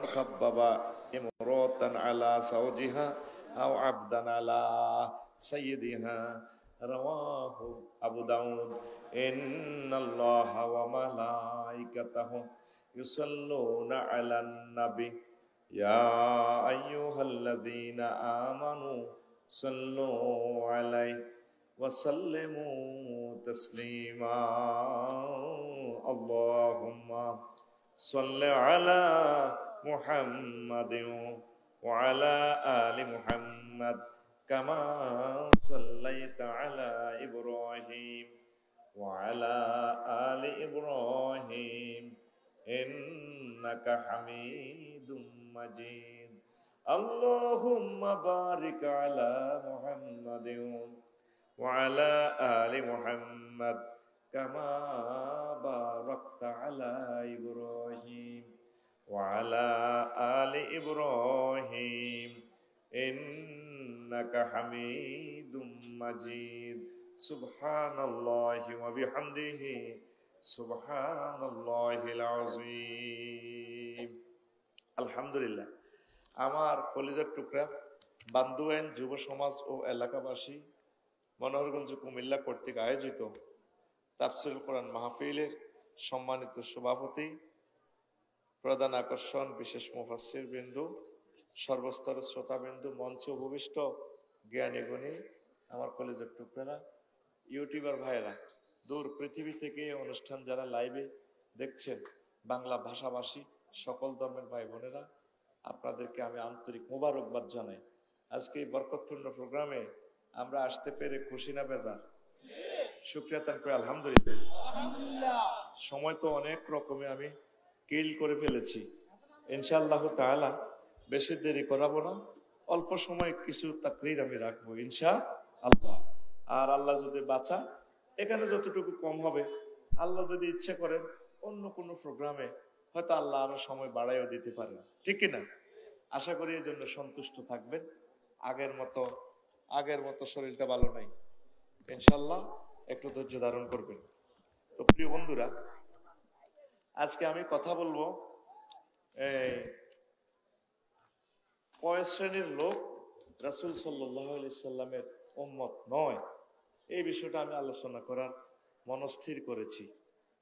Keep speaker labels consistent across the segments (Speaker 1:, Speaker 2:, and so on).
Speaker 1: خبب امرأة على زوجها أو عبدا على سيدها رواه أبو داود. إن الله وملائكته يصلون على النبي يا أيها الذين آمنوا صلوا عليه وسلموا تسليما. اللهم صل على محمد وعلى آل محمد كما صليت على إبراهيم وعلى آل إبراهيم إنك حميد مجيد. اللهم بارك على محمد وعلى آل محمد كما باركت على إبراهيم وعلى آل إبراهيم إنك حميد مجيد. سبحان الله وبحمده سبحان الله العظيم. আলহামদুলিল্লাহ। আমার কলিজার টুকরা বান্দুয়াইন যুব সমাজ ও এলাকাবাসী মনোহরগঞ্জ কুমিল্লা কর্তৃক আয়োজিত তাফসীরুল কোরআন মাহফিলের সম্মানিত সভাপতি, প্রধান আকর্ষণ, বিশেষ মুফাসসির বিন্দু, সর্বস্তরের শ্রোতাবিন্দু, মঞ্চে উপবিষ্ট জ্ঞানী গুণী আমার কলেজের টুকরা, ইউটিউবার ভাইয়েরা, দূর পৃথিবী থেকে অনুষ্ঠান যারা লাইভে দেখছেন, বাংলা ভাষাভাষী সকল ধর্মের ভাই বোনেরা, আপনাদেরকে আমি আন্তরিক মোবারকবাদ জানাই। আজকে এই বরকতপূর্ণ প্রোগ্রামে আমরা আসতে পেরে খুশি না বেজার? শুকরিয়া তান করে আলহামদুলিল্লাহ। সময় তো অনেক রকমে আমি কিল করে ফেলেছি। ইনশাআল্লাহ তাআলা বেশি দেরি করাবো না, অল্প সময় কিছু তাকরীর আমি রাখবো ইনশাআল্লাহ। আর আল্লাহ যদি বাঁচা, এখানে যতটুকু কম হবে, আল্লাহ যদি ইচ্ছে করেন অন্য কোনো প্রোগ্রামে হয়তো আল্লাহ আরো সময় বাড়াইও দিতে পারেন, ঠিক কিনা? আশা করি এই জন্য সন্তুষ্ট থাকবেন। আগের মতো শরীরটা ভালো নাই, ইনশাআল্লাহ একটু ধৈর্য ধারণ করবেন। তো প্রিয় বন্ধুরা, আজকে আমি কথা বলবো কয় শ্রেণীর লোক রাসূল সাল্লাল্লাহু আলাইহি সাল্লামের উম্মত নয়, এই বিষয়টা আমি আলোচনা করার মনস্থির করেছি।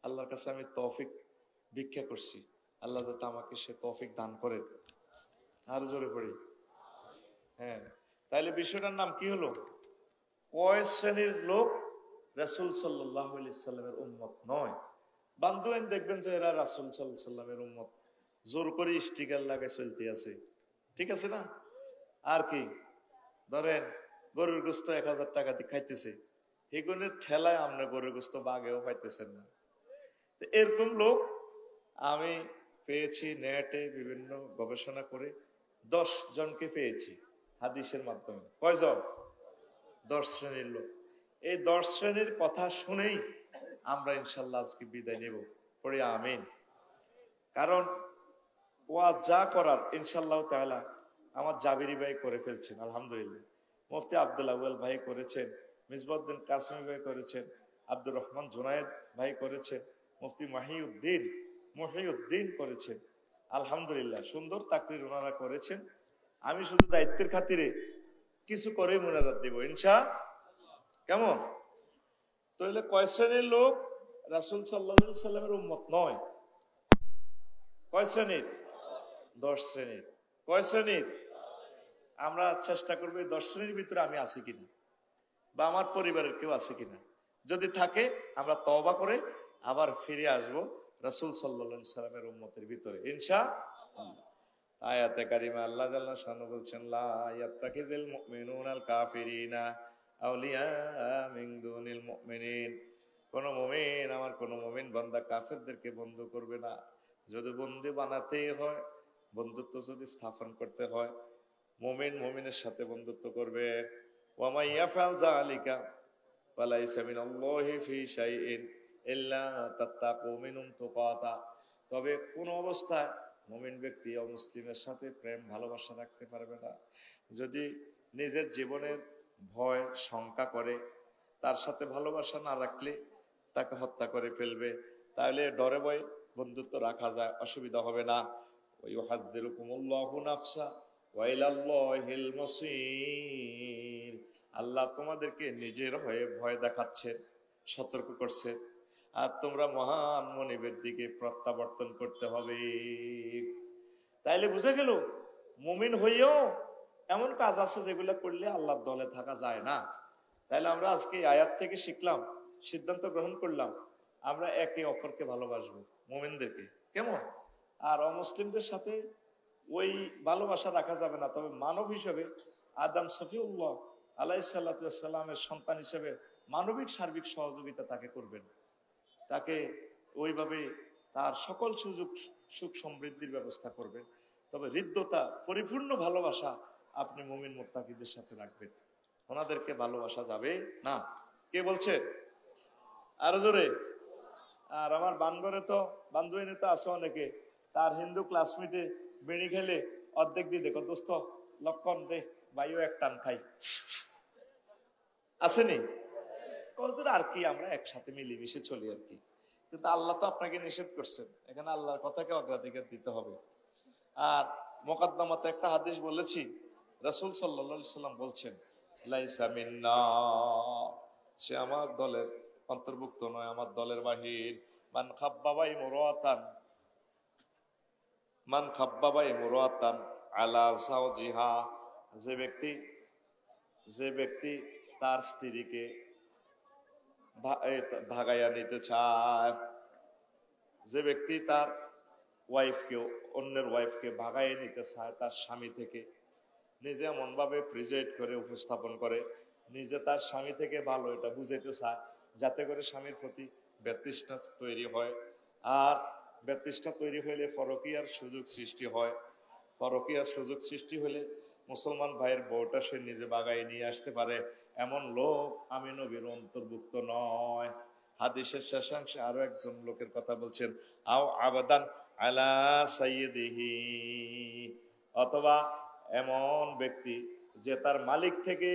Speaker 1: আল্লাহর কাছে আমি তৌফিক ভিক্ষা করছি, আল্লাহ যাতে আমাকে সে তৌফিক দান করেন। আর জোরে পড়ি হ্যাঁ। তাইলে বিষয়টার নাম কি হলো? কয় শ্রেণীর লোক রাসূল সাল্লাল্লাহু আলাইহি সাল্লামের উম্মত নয়। বান্ধবেন দেখবেন যে এরা রাসূল সাল্লাল্লাহু আলাইহি সাল্লামের উম্মত, জোর করে স্টিকার লাগায় চলতে আছে, ঠিক আছে না? আর কি ধরেন গরুর গোস্ত 1000 টাকা দিয়ে খাইতেছে, এগুলোর ঠেলায় আমরা গরুর গোস্ত বাগেও পাইতেছেন না। এরকম লোক আমি পেয়েছি নেটে বিভিন্ন গবেষণা করে, 10 জনকে পেয়েছি হাদিসের মাধ্যমে। কয়জন? 10 শ্রেণীর লোক। এই 10 শ্রেণীর কথা শুনেই আমরা ইনশাল্লাহ আজকে বিদায় নেব, পড়ি আমিন। কারণ ওয়াজ যা করার ইনশাআল্লাহ তাআলা আমার জাবিরি ভাই করে ফেলছেন, আলহামদুলিল্লাহ। মুফতি আব্দুল আউয়াল ভাই করেছেন, মিসবাউদ্দিন কাসেমি ভাই করেছেন, আব্দুর রহমান জুনায়েদ ভাই করেছেন, মুফতি মহিউদ্দিন করেছেন, আলহামদুলিল্লাহ। সুন্দর তাকরীর ওনারা করেছেন। আমি শুধু দায়িত্বের খাতিরে কিছু করে মুনাজাত দেব ইনশাআল্লাহ। কেমন? তাহলে কয় শ্রেণীর লোক রাসূল সাল্লাল্লাহু আলাইহি সাল্লামের উম্মত নয়? কয় শ্রেণীর? 10 শ্রেণীর। কয় শ্রেণীর? আমরা চেষ্টা করবো 10 শ্রেণীর ভিতরে আমি আছি কিনা, বা আমার পরিবারের কেউ আছে কিনা। যদি থাকে আমরা তওবা করে আবার ফিরে আসবো রাসূল সাল্লাল্লাহু আলাইহি সাল্লামের উম্মতের ভিতরে ইনশাআল্লাহ। আয়াতে কারিমা আল্লাহ জাল্লা শানু বলছেন, লা ইয়াত্তাকিযুল মুমিনুনাল কাফিরিনা আউলিয়া মিন দুনিল মুমিনিন। কোন মুমিন, আমার কোন মুমিন বান্দা কাফেরদেরকে বন্ধু করবে না। যদি বন্ধু বানাতেই হয়, বন্ধুত্ব যদি স্থাপন করতে হয়, মুমিন মুমিনের সাথে বন্ধুত্ব করবে। ওয়া মা ইয়াফআল যালিকা ফালাইসা মিনাল্লাহি ফি শাইইন ইল্লা তাত্তাকু মিনহুম তুকাতা। তবে কোন অবস্থায় মুমিন ব্যক্তি অমুসলিমের সাথে প্রেম ভালোবাসা রাখতে পারবে না যদি নিজের জীবনের ভয় শঙ্কা করে, তার সাথে ভালোবাসা না রাখলে তাকে হত্যা করে ফেলবে। তাহলে ডরে ভয়ে বন্ধুত্ব রাখা যায়, অসুবিধা হবে না। ওয়াইউহাযযিরুকুমুল্লাহু নাফসা ওয়া ইলাল্লাহিল মাসীর। আল্লাহ তোমাদেরকে নিজের হয়ে ভয় দেখাচ্ছেন, সতর্ক করছেন, আর তোমরা মহান মনিবের দিকে প্রত্যাবর্তন করতে হবে। তাইলে বুঝা গেল মুমিন হইও এমন কাজ আছে যেগুলো করলে আল্লাহর দলে থাকা যায় না। তাইলে আমরা আজকে আয়াত থেকে শিখলাম, সিদ্ধান্ত গ্রহণ করলাম আমরা একে অপরকে ভালোবাসবো, মুমিনদেরকে। কেমন? আর অমুসলিমদের সাথে ওই ভালোবাসা রাখা যাবে না, তবে মানব হিসেবে আদম সফিউল্লাহ আলাইহিসসালামের সন্তান হিসেবে মানবিক সার্বিক সহযোগিতা তাকে করবেন, তাকে ওইভাবে তার সকল সুখ সমৃদ্ধির ব্যবস্থা করবেন। তবে হৃদ্যতা পরিপূর্ণ ভালোবাসা আপনি মুমিন মুত্তাকিদের সাথে রাখবেন, ওনাদেরকে ভালোবাসা যাবে না। কে বলছে? আরো জোরে। আর আমার বান্ধবী তো আছে অনেকে, তার হিন্দু ক্লাসমেটে বিড়ি খেলে অর্ধেক দিয়ে দেখো দোস্ত লক্ষণ দে ভাইও এক টান খাই, আসেনি? আর কি আমরা একসাথে মিলেমিশে চলি আর কি। কিন্তু আল্লাহ তো আপনাকে নিষেধ করছেন, এখানে আল্লাহর কথাকে অগ্রাধিকার দিতে হবে। আর মোকদ্দমাতে একটা হাদিস বলেছি, রাসূল সাল্লাল্লাহু আলাইহি সাল্লাম বলছেন লাইসা মিন্না, সে আমার দলের অন্তর্ভুক্ত নয়, আমার দলের বাহির। মান খাব্বাবা ইমরাতান আলা যাওজিহা, যে ব্যক্তি তার স্ত্রীকে ভাগাইয়া নিতে চায়, যে ব্যক্তি তার অন্যের ওয়াইফকে ভাগাইয়া নিতে চায় তার স্বামী থেকে, নিজে এমন ভাবে প্রেজেন্ট করে উপস্থাপন করে, নিজে তার স্বামী থেকে ভালো এটা বুঝাইতে চায় যাতে করে স্বামীর প্রতি বিতৃষ্ণা তৈরি হয়। আর বিতৃষ্ণা তৈরি হইলে পরকীয়ার সুযোগ সৃষ্টি হয়, পরকীয়ার সুযোগ সৃষ্টি হলে মুসলমান ভাইয়ের বউটা সে নিজে বাগায় নিয়ে আসতে পারে, এমন লোক আমি নবীর অন্তর্ভুক্ত নয়। হাদিসের শেষাংশে আরো একজন লোকের কথা বলছেন, আও আবাদান আলা সাইয়্যিদিহি, অথবা এমন ব্যক্তি যে তার মালিক থেকে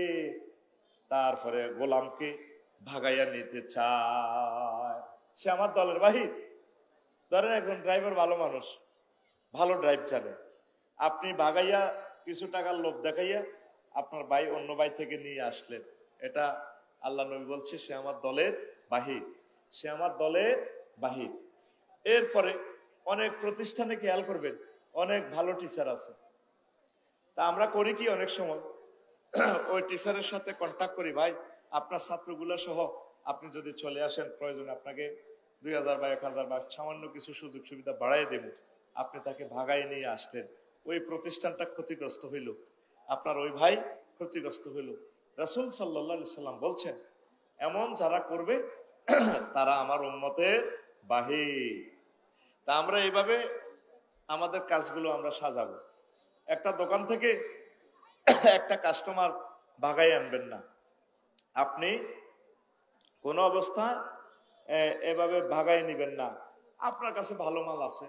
Speaker 1: তারপরে গোলামকে ভাগাইয়া নিতে চায়, সে আমার দলের বাহির। ধরেন একজন ড্রাইভার ভালো মানুষ, ভালো ড্রাইভ জানে, আপনি ভাগাইয়া কিছু টাকার লোভ দেখাইয়া আপনার ভাই অন্য ভাই থেকে নিয়ে আসলেন, এটা আল্লাহ নবী বলছে সে আমার দলের বাহির, সে আমার দলের বাহির। এরপরে অনেক প্রতিষ্ঠানে খেয়াল করবেন অনেক ভালো টিচার আছে, তা আমরা করি কি অনেক সময় ওই টিচারের সাথে কন্ট্যাক্ট করি, ভাই আপনার ছাত্রগুলো সহ আপনি যদি চলে আসেন, প্রয়োজনে আপনাকে 2000 বা 1000 বা সামান্য কিছু সুযোগ সুবিধা বাড়াই দেব, আপনি তাকে ভাগাই নিয়ে আসলেন, ওই প্রতিষ্ঠানটা ক্ষতিগ্রস্ত হইল, আপনার ওই ভাই ক্ষতিগ্রস্ত হইল। রাসূল সাল্লাল্লাহু আলাইহি সাল্লাম বলছেন এমন যারা করবে তারা আমার উম্মতের বাহির। তা আমরা এইভাবে আমাদের কাজগুলো আমরা সাজাবো। একটা দোকান থেকে একটা কাস্টমার ভাগাই আনবেন না, আপনি কোন অবস্থায় এভাবে ভাগাই নিবেন না। আপনার কাছে ভালো মাল আছে,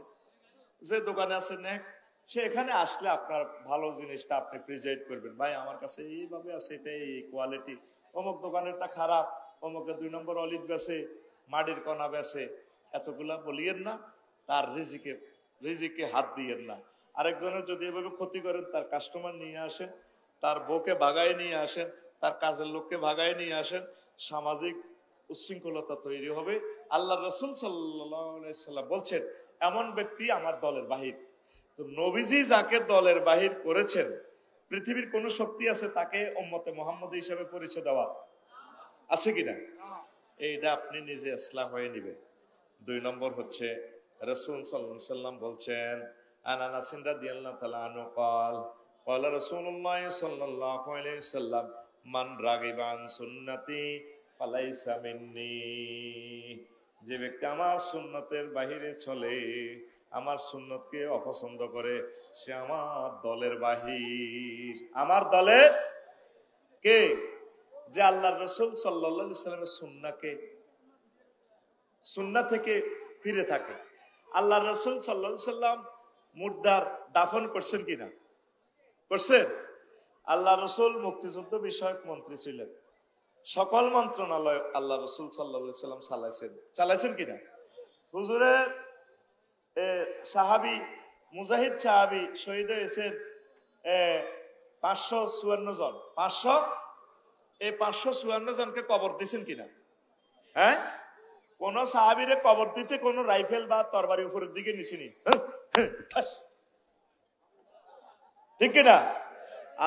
Speaker 1: যে দোকানে আছে নেক, সে এখানে আসলে আপনার ভালো জিনিসটা আপনি প্রেজেন্ট করবেন, ভাই আমার কাছে এইভাবে আছে, এটা এই কোয়ালিটি, অমুক দোকানেরটা খারাপ, অমুকে 2 নম্বর অলিভ বেছে, মাটির কণা বেছে, এতগুলা বলিয়েন না, তার রিজিকে হাত দিয়েন না। আরেকজনের যদি এভাবে ক্ষতি করেন, তার কাস্টমার নিয়ে আসেন, তার বউকে ভাগায় নিয়ে আসেন, তার কাজের লোককে ভাগায় নিয়ে আসেন, সামাজিক উশৃঙ্খলতা তৈরি হবে। আল্লাহ রাসূল সাল্লাল্লাহু আলাইহি সাল্লাম বলছেন এমন ব্যক্তি আমার দলের বাহির। তো নবীজি যাকে দলের বাহির করেছেন, পৃথিবীর কোন শক্তি আছে তাকে উম্মতে মুহাম্মদ হিসেবে পরিচয় দেওয়া? আছে কিনা? এইটা আপনি নিজে ইসলাম হয়ে নিবেন। 2 নম্বর হচ্ছে রাসূল সাল্লাল্লাহু আলাইহি সাল্লাম বলছেন, আন আনাস রাদিয়াল্লাহু তাআলা আনহু قال قال رسول الله صلى الله عليه وسلم من رغب عن সুন্নতি ফালাইসা মিন্নি, যে ব্যক্তি আমার সুন্নতের বাহিরে চলে, আমার সুন্নতকে অপছন্দ করে, সে আমার দলের বাহির। আমার দলের কে? যে আল্লাহর রাসূল সাল্লাল্লাহু আলাইহি সাল্লামের সুন্নাহ থেকে ফিরে থাকে। আল্লাহর রাসূল সাল্লাল্লাহু আলাইহি সাল্লাম মুর্দার দাফন করছেন কিনা? করছেন। আল্লাহ রাসূল মুক্তিযুদ্ধ বিষয়ক মন্ত্রী ছিলেন, সকল মন্ত্রণালয় আল্লাহ রাসূল সাল্লাল্লাহু আলাইহি সাল্লাম চালাইছেন কিনা? হুজুরের সাহাবী মুজাহিদ সাহাবী শহীদ হয়েছেন 554 জন। 554 জনকে কবর দিয়েছেন কিনা? হ্যাঁ, কোন সাহাবীরে কবর দিতে কোন রাইফেল বা তরবারি উপরের দিকে নিছিনি, ঠিক কিনা?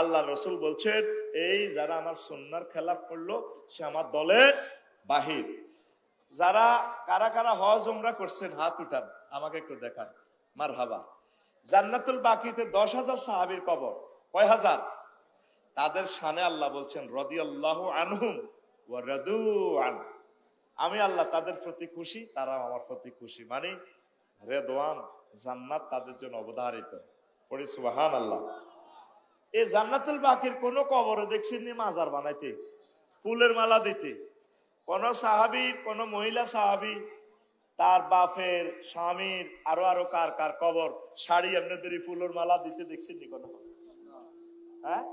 Speaker 1: আল্লাহ রসুল বলছেন, এই যারা আমার সুন্নাহর খেলাফ করলো সে আমার দলের বাহির। যারা কারা কারা হজ উমরা করছেন হাত উঠান, আমাকে একটু দেখান। মারহাবা। জান্নাতুল বাকিতে 10,000 সাহাবীর কবর। কয় হাজার? তাদের শানে আল্লাহ বলছেন রাদিয়াল্লাহু আনহুম ওয়া রাদু আন। আমি আল্লাহ তাদের প্রতি খুশি, তারা আমার প্রতি খুশি। মানে রেদওয়ান, জান্নাত তাদের জন্য অবধারিত। পড়ি সুবহানাল্লাহ। এই জান্নাতুল বাকির কোন কবরে দেখছেন নি মাজার বানাইতে, ফুলের মালা দিতে? কোন সাহাবী, কোন মহিলা সাহাবী তার বাপের, স্বামীর, আরো আরো কার কার কবর শাড়ি এমনি ফুলের মালা দিতে দেখছেন নি কোন? হ্যাঁ,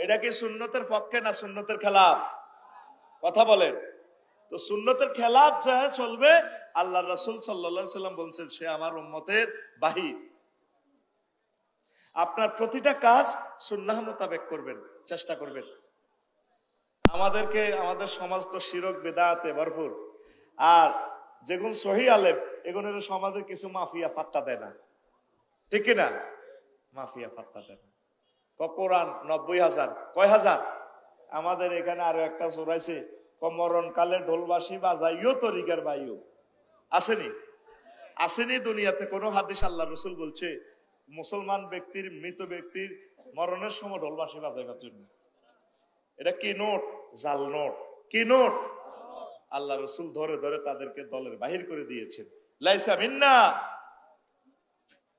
Speaker 1: এটা কি সুন্নতের পক্ষে না সুন্নতের খেলাফ? কথা বলেন তো। সুন্নতের খেলাফ যা চলবে, আল্লাহ রাসূল সাল্লাল্লাহু আলাইহি সাল্লাম বলছেন সে আমার উম্মতের বাহির। আপনার প্রতিটা কাজ সুন্নাহ মোতাবেক করবেন, চেষ্টা করবেন। আমাদের সমাজ তো শিরক বেদাতে ভরপুর, আর যেগুন সহি আলেম এগুলোর সমাজের কিছু মাফিয়া পাত্তা দেয় না, ঠিক কিনা? মাফিয়া পাত্তা দেয় না। কোরআন 90,000, কয় হাজার? আমাদের এখানে আরো একটা চোরাইছে, মরণ কালে ঢোলবাসী বাজাইও তরিকার বাইও। আসেনি? আসেনি দুনিয়াতে কোন হাদিস আল্লাহ রসুল বলছে মুসলমান ব্যক্তির, মৃত ব্যক্তির মরণের সময় ঢোলবাসী বাজাইবার জন্য? এটা কি নোট? জাল নোট। কি নোট? আল্লাহ রসুল ধরে ধরে তাদেরকে দলের বাহির করে দিয়েছেন। লাইসা মিন্না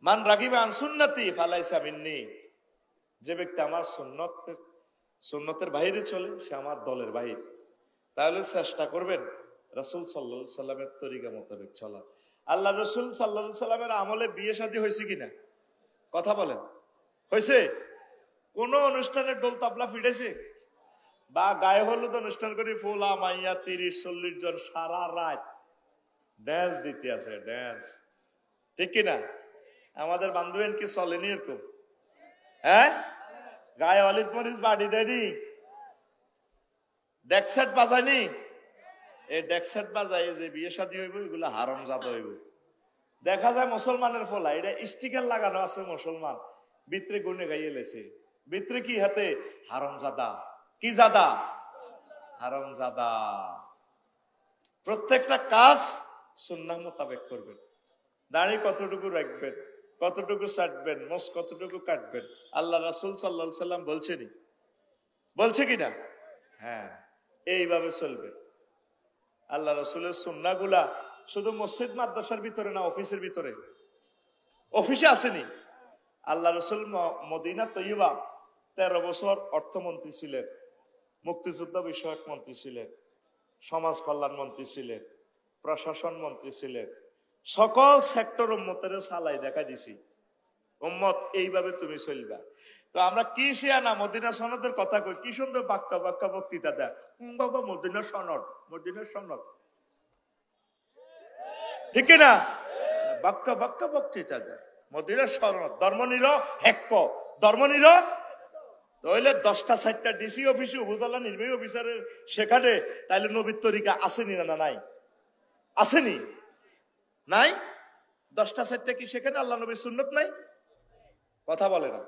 Speaker 1: মান রাগিবা আন সুন্নতি ফালাইসা মিন্নি। যে ব্যক্তি আমার সুন্নতের বাইরে চলে সে আমার দলের বাহির। তাহলে চেষ্টা করবেন রাসূল সাল্লাল্লাহু আলাইহি সাল্লামের তরিকা মোতাবেক চলা। আল্লাহ রসুল সাল্লাল্লাহু আলাইহি সাল্লামের আমলে বিয়ে শাদী হয়েছে কিনা? কথা বলেন, হয়েছে? কোন অনুষ্ঠানে ডোল তাবলা ফিরেছে? বা গায়ে হলুদ অনুষ্ঠান করে ফোলা মাইয়া 30-40 জন সারা রাত ড্যান্স দিতে আছে, ড্যান্স, ঠিক কিনা? আমাদের বান্ধবেন কি চলেনি এরকম? হ্যাঁ, গায়ে অলিদ মরিচ বাড়ি দেয়নি, ডেকসেট বাজায়নি। এই ডেকসেট বাজায় যে বিয়ে শাদী হইব এগুলো হারামজাদা হইব। দেখা যায় মুসলমানের ফলা এটা স্টিকার লাগানো আছে, মুসলমান ভিতরে গুনে গাইয়ে লেছে, ভিতরে কি হাতে হারামজাদা। কি জাদা? হারামজাদা। প্রত্যেকটা কাজ সুন্নাহ মোতাবেক করবেন। দাড়ি কতটুকু রাখবেন, কতটুকু ছাড়বেন, মোষ কতটুকু কাটবেন, আল্লাহ রাসূল সাল্লাল্লাহু আলাইহি সাল্লাম বলছেনি, বলছে কিনা? হ্যাঁ, এইভাবে চলবে। আল্লাহ রাসূলের সুন্নাহগুলা শুধু মসজিদ মাদ্রাসার ভিতরে না, অফিসের ভিতরে। অফিসে আসেনি? আল্লাহ রাসূল মদিনা তৈয়বা 13 বছর অর্থমন্ত্রী ছিলেন, মুক্তিযুদ্ধ বিষয়ক মন্ত্রী ছিলেন, সমাজ কল্যাণ মন্ত্রী ছিলেন, প্রশাসন মন্ত্রী ছিলেন। সকল সেক্টর উম্মতের সালাই দেখা দিছি, উম্মত এইভাবে তুমি চলবা। তো আমরা কি শিয়ানা মদিনা সনদের কথা কই, কি সুন্দর বাক্কা বাক্কা বক্তৃতা দেয়, বাবা মদিনা সনদ, মদিনা সনদ, ঠিক না? বাক্কা বাক্কা বক্তৃতা দেয়, মদিনা সনদ। ধর্ম নিল হেক্ক, ধর্ম নিল তাহলে 10টা 60টা ডিসি অফিসে উপজেলা নির্বাহী অফিসারের সেখানে তাইলে নবীর তরিকা আসেনি না? নাই, আসেনি? নাই। 10টা 60টা কি সেখানে আল্লাহ নবীর সুন্নত নাই? কথা বলে না,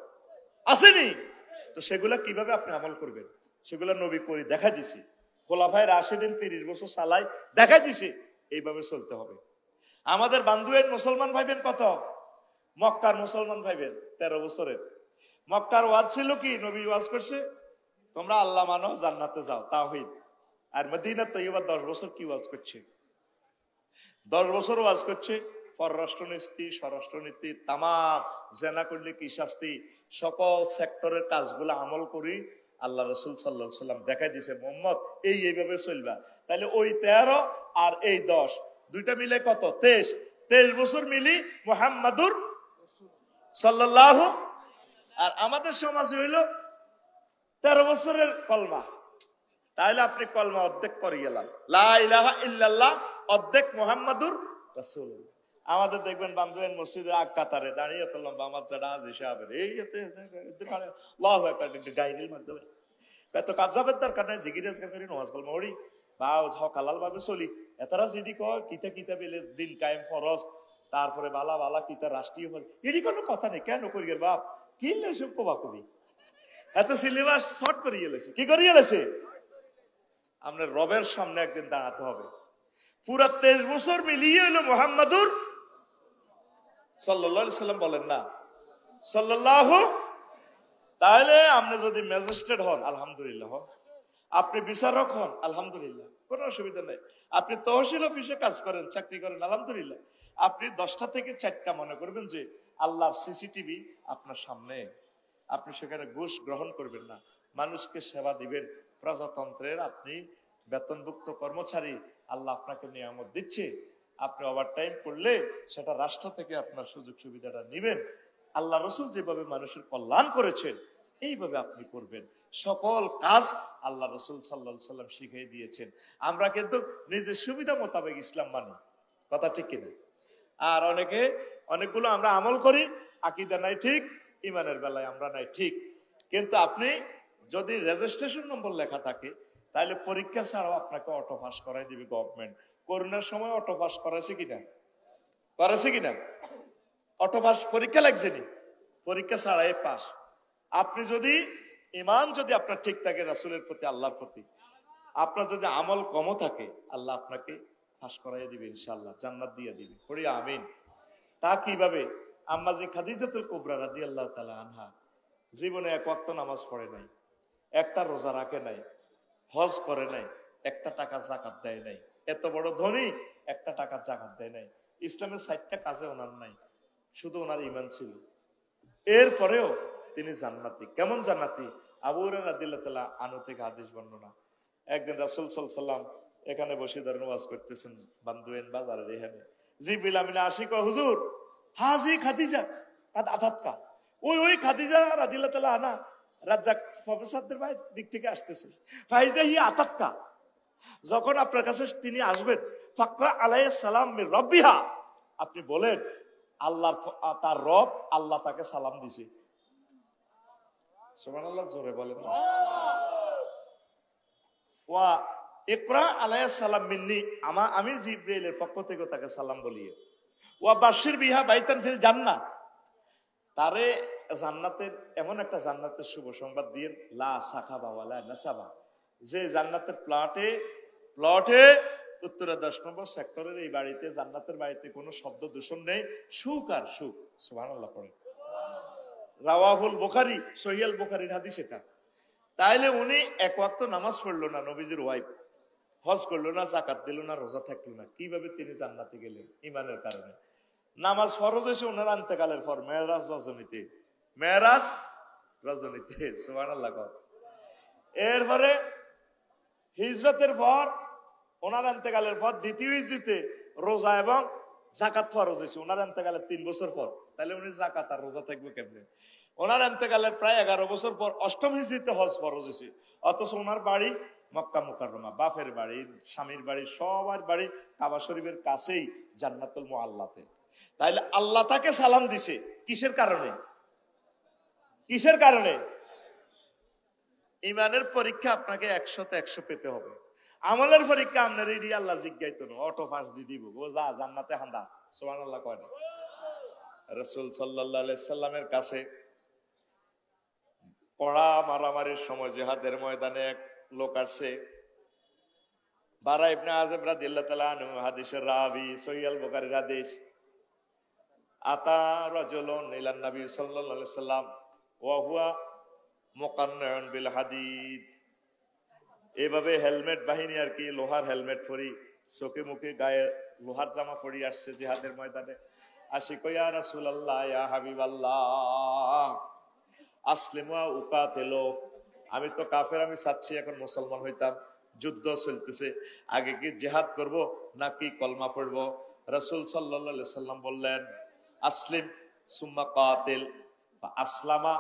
Speaker 1: আসেনি? তো সেগুলা কিভাবে আপনি আমল করবেন? সেগুলা নবী করে দেখা দিছি, খোলাফায়ে রাশিদিন 30 বছর চালাই দেখা দিছি, এইভাবে চলতে হবে। আমাদের বান্ধবের মুসলমান ভাইবেন কত? মক্কার মুসলমান ভাইবেন 13 বছরের। মক্কার ওয়াজ ছিল কি? নবী ওয়াজ করছে তোমরা আল্লাহ মানো, জান্নাতে যাও, তাওহীদ। আর মদিনা তৈয়বা 10 বছর কি ওয়াজ করছে? 10 বছর ওয়াজ করছে পররাষ্ট্রনীতি, স্বরাষ্ট্রনীতি, তামাম জেনা করলে কি শাস্তি, সকল সেক্টরের কাজগুলো আমল করি আল্লাহ রাসূল সাল্লাল্লাহু আলাইহি সাল্লাম দেখাই দিয়েছে মুহাম্মদ এইভাবে চলবা। তাহলে ওই 13 আর এই 10 দুইটা মিলে কত? 23 বছর মিলি মুহাম্মাদুর সাল্লাল্লাহু। আর আমাদের সমাজে হইল 13 বছরের কলমা। তাহলে আপনি কলমা অর্ধেক করিয়ে গেলাম, লা ইলাহা ইল্লাল্লাহ অর্ধেক মুহাম্মাদুর রাসূলুল্লাহ। আমাদের দেখবেন বান্ধবেন মসজিদের আগ কাতারে দাঁড়িয়ে তো লম্বা আমার যারা আজ হিসাবের এই গাইরির মাধ্যমে এত কাবজাবের দরকার নাই জিগিরাজ করি নমাজ কল মরি বা হকালাল ভাবে চলি এতারা যদি কয় কিতা কিতা পেলে দিন কায়েম ফরজ তারপরে বালা বালা কিতা রাষ্ট্রীয় এটি কোনো কথা নেই কেন করি বাপ কি সব কবা কবি এত সিলেবাস শর্ট করিয়ে গেলেছে কি করিয়ে গেলেছে আমরা রবের সামনে একদিন দাঁড়াতে হবে পুরা 23 বছর মিলিয়ে হলো মুহাম্মাদুর সাল্লাল্লাহু আলাইহি সাল্লাম বলেন না সাল্লাল্লাহু তাহলে আপনি যদি ম্যাজিস্ট্রেট হন আলহামদুলিল্লাহ আপনি বিচারক হন আলহামদুলিল্লাহ কোনো অসুবিধা নেই আপনি তহসিল অফিসে কাজ করেন চাকরি করেন আলহামদুলিল্লাহ আপনি 10টা থেকে 4টা মনে করবেন যে আল্লাহর সিসিটিভি আপনার সামনে আপনি সেখানে ঘুষ গ্রহণ করবেন না মানুষকে সেবা দিবেন প্রজাতন্ত্রের আপনি বেতনভুক্ত কর্মচারী আল্লাহ আপনাকে নিয়ামত দিচ্ছে আপনি ওভারটাইম করলে সেটা রাষ্ট্র থেকে আপনার সুযোগ সুবিধাটা নেবেন আল্লাহ রসুল যেভাবে মানুষের কল্যাণ করেছেন এইভাবে আপনি করবেন সকল কাজ আল্লাহ রসুল সাল্লাল্লাহু আলাইহি সাল্লাম শিখিয়ে দিয়েছেন আমরা কিন্তু নিজের সুবিধা মোতাবেক ইসলাম মানি কথা ঠিক কিনা আর অনেকগুলো আমরা আমল করি আকীদা নাই ঠিক ইমানের বেলায় আমরা নাই ঠিক কিন্তু আপনি যদি রেজিস্ট্রেশন নম্বর লেখা থাকে তাহলে পরীক্ষা ছাড়াও আপনাকে অটো পাস করাই দিবে গভর্নমেন্ট করোনার সময় অটো পাস করাছে কিনা অটো পাস পরীক্ষা লাগছে নি পরীক্ষা ছাড়াই পাস আপনি যদি ইমান যদি আপনার ঠিক থাকে রাসূলের প্রতি আল্লাহর প্রতি আপনার যদি আমল কমও থাকে আল্লাহ আপনাকে পাস করাই দিবে ইনশাআল্লাহ জান্নাত দিয়ে দিবে পড়ি আমিন তা কিভাবে আম্মা জি খাদিজাতুল কুবরা রাদিয়াল্লাহু তাআলা আনহা জীবনে এক ওয়াক্ত নামাজ পড়ে নাই একটা রোজা রাখে নাই হজ করে নাই একটা টাকা যাকাত দেয় নাই এত বড় ধনী একটা টাকা যাকাত দেয় নাই ইসলামের 60টা কাজে ওনার নাই শুধু ওনার ঈমান ছিল এরপরেও তিনি জান্নাতি কেমন জান্নাতি আবু হুরায়রা রাদিয়াল্লাহু তাআলা আনহু থেকে হাদিস বর্ণনা একদিন রাসূল সাল্লাল্লাহু আলাইহি ওয়াসাল্লাম এখানে বসে দাঁড়িয়ে ওয়াজ করতেছেন বান্দুয়েন বাজারের এখানে জিবরিল আমিন আসি কয় হুজুর হাজি খাদিজা কাদ আতাতকা ওই খাদিজা রাদিয়াল্লাহু তাআলা আনা রাজ্জাক প্রফেসরদের দিক থেকে আসতেছে ফাইজা হি আতাতকা যখন আপনার কাছে তিনি আসবেন ফাকরা আলাইহিস সালাম মির রাব্বিহা আপনি বলেন আল্লাহর তার রব আল্লাহ তাকে সালাম দিয়েছে সুবহানাল্লাহ জোরে বলেন ওয়া ইকরা আলাইহিস সালাম মিন্নি আমি জিবরাইলের পক্ষ থেকে তাকে সালাম বলিয়ে ওয়া বাশির বিহা বাইতান ফিল জান্নাহ তারে জান্নাতের এমন একটা জান্নাতের শুভ সংবাদ দিয়ে লা সাখাবা ওয়ালা নাসাবা যে জান্নাতের প্লটে উত্তরা 10 নম্বর সেক্টরের এই বাড়িতে জান্নাতের বাড়িতে কোনো শব্দ দূষণ নেই সুখ আর সুখ সুবহানাল্লাহ পড়ে রাওয়াহুল বুখারী সহিহ বুখারীর হাদিস এটা তাইলে উনি এক ওয়াক্ত নামাজ পড়লো না নবীজির ওয়াইফ হজ করলো না যাকাত দিল না রোজা থাকলো না কিভাবে তিনি জান্নাতে গেলেন ঈমানের কারণে নামাজ ফরজ হয়েছে ওনার আন্তেকালের পর মেরাজ রজনীতে সুবহানাল্লাহ এরপরে হিজরতের পর ওনার আন্তেকালের পর দ্বিতীয় হিজরতে রোজা এবং যাকাত ফরজ হয়েছে ওনার আন্তেকালের 3 বছর পর তাহলে উনি যাকাত আর রোজা থাকবে কেমনে ওনার আন্তেকালের প্রায় 11 বছর পর অষ্টম হিজরতে হজ ফরজ হয়েছে অথচ ওনার বাড়ি মক্কা মুকাররমা বাপের বাড়ি স্বামীর বাড়ি সবার বাড়ি কাবা শরীফের কাছেই জান্নাতুল মুআল্লাতে তাইলে আল্লাহ তাকে সালাম দিছে কিসের কারণে ঈমানের পরীক্ষা আপনাকে 100তে 100 পেতে হবে আমলের পরীক্ষা আপনার এই আল্লাহ জিজ্ঞাসা করুন অটো পাস দিয়ে দিব ও যা জান্নাতে হাঁদা সুবহানাল্লাহ কয় না রাসূল সাল্লাল্লাহু আলাইহি সাল্লামের কাছে কড়া মারামারির সময় জিহাদের ময়দানে এক লোক আসছে বারা ইবনে আযিব রাদিয়াল্লাহু তাআলা আনহু হাদিসের রাবি সহিহ আল বুখারীর হাদিস আতা রাজুলুন ইলান নবী সাল্লাল্লাহু আলাইহি সাল্লাম ওয়া হুয়া মুকান্নাউন বিল হাদিদ এভাবে হেলমেট বাহিনী আর কি লোহার হেলমেট পরি চোখে মুখে গায়ে লোহার জামা পরি আসছে জিহাদের ময়দানে আসি কই ইয়া রাসূলুল্লাহ ইয়া হাবিবাল্লাহ আসলিমা উকাতিলু আমি তো কাফের আমি চাচ্ছি এখন মুসলমান হইতাম যুদ্ধ চলতেছে আগে কি জিহাদ করব নাকি কলমা পড়ব রাসূল সাল্লাল্লাহু আলাইহি সাল্লাম বললেন আসলিম সুম্মা কাতিল বা আসলামা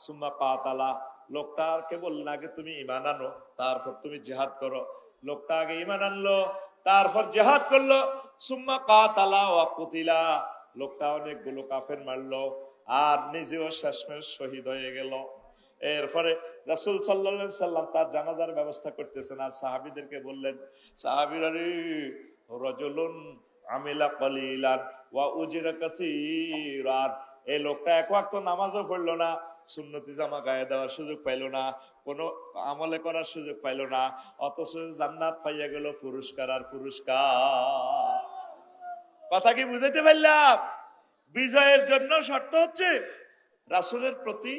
Speaker 1: সুম্মা কাতালা লোকটাকে বললেন আগে তুমি ঈমান আনো তারপর তুমি জিহাদ করো লোকটা আগে ঈমান আনলো তারপর জিহাদ করলো, সুম্মা কাতালা ওয়া কুতিলা, লোকটা অনেকগুলো কাফের মারলো আর নিজেও শেষমেশ শহীদ হয়ে গেল। এরপরে রাসূল সাল্লাল্লাহু আলাইহি সাল্লাম তার জানাজার ব্যবস্থা করতেছেন আর সাহাবীদেরকে বললেন, সাহাবীরা রে, রাজুলুন আমিলা কলিলান ওয়া উজরা কাসীরান, এই লোকটা এক ওয়াক্ত নামাজও পড়লো না, সুন্নতি জামা গায়ে দেওয়ার সুযোগ পাইলো না, কোন আমলে করার সুযোগ পাইলো না, অথচ জান্নাত পাইয়া গেল পুরস্কার আর পুরস্কার। কথা কি বুঝাইতে পারলাম? বিজয়ের জন্য শর্ত হচ্ছে রাসূলের প্রতি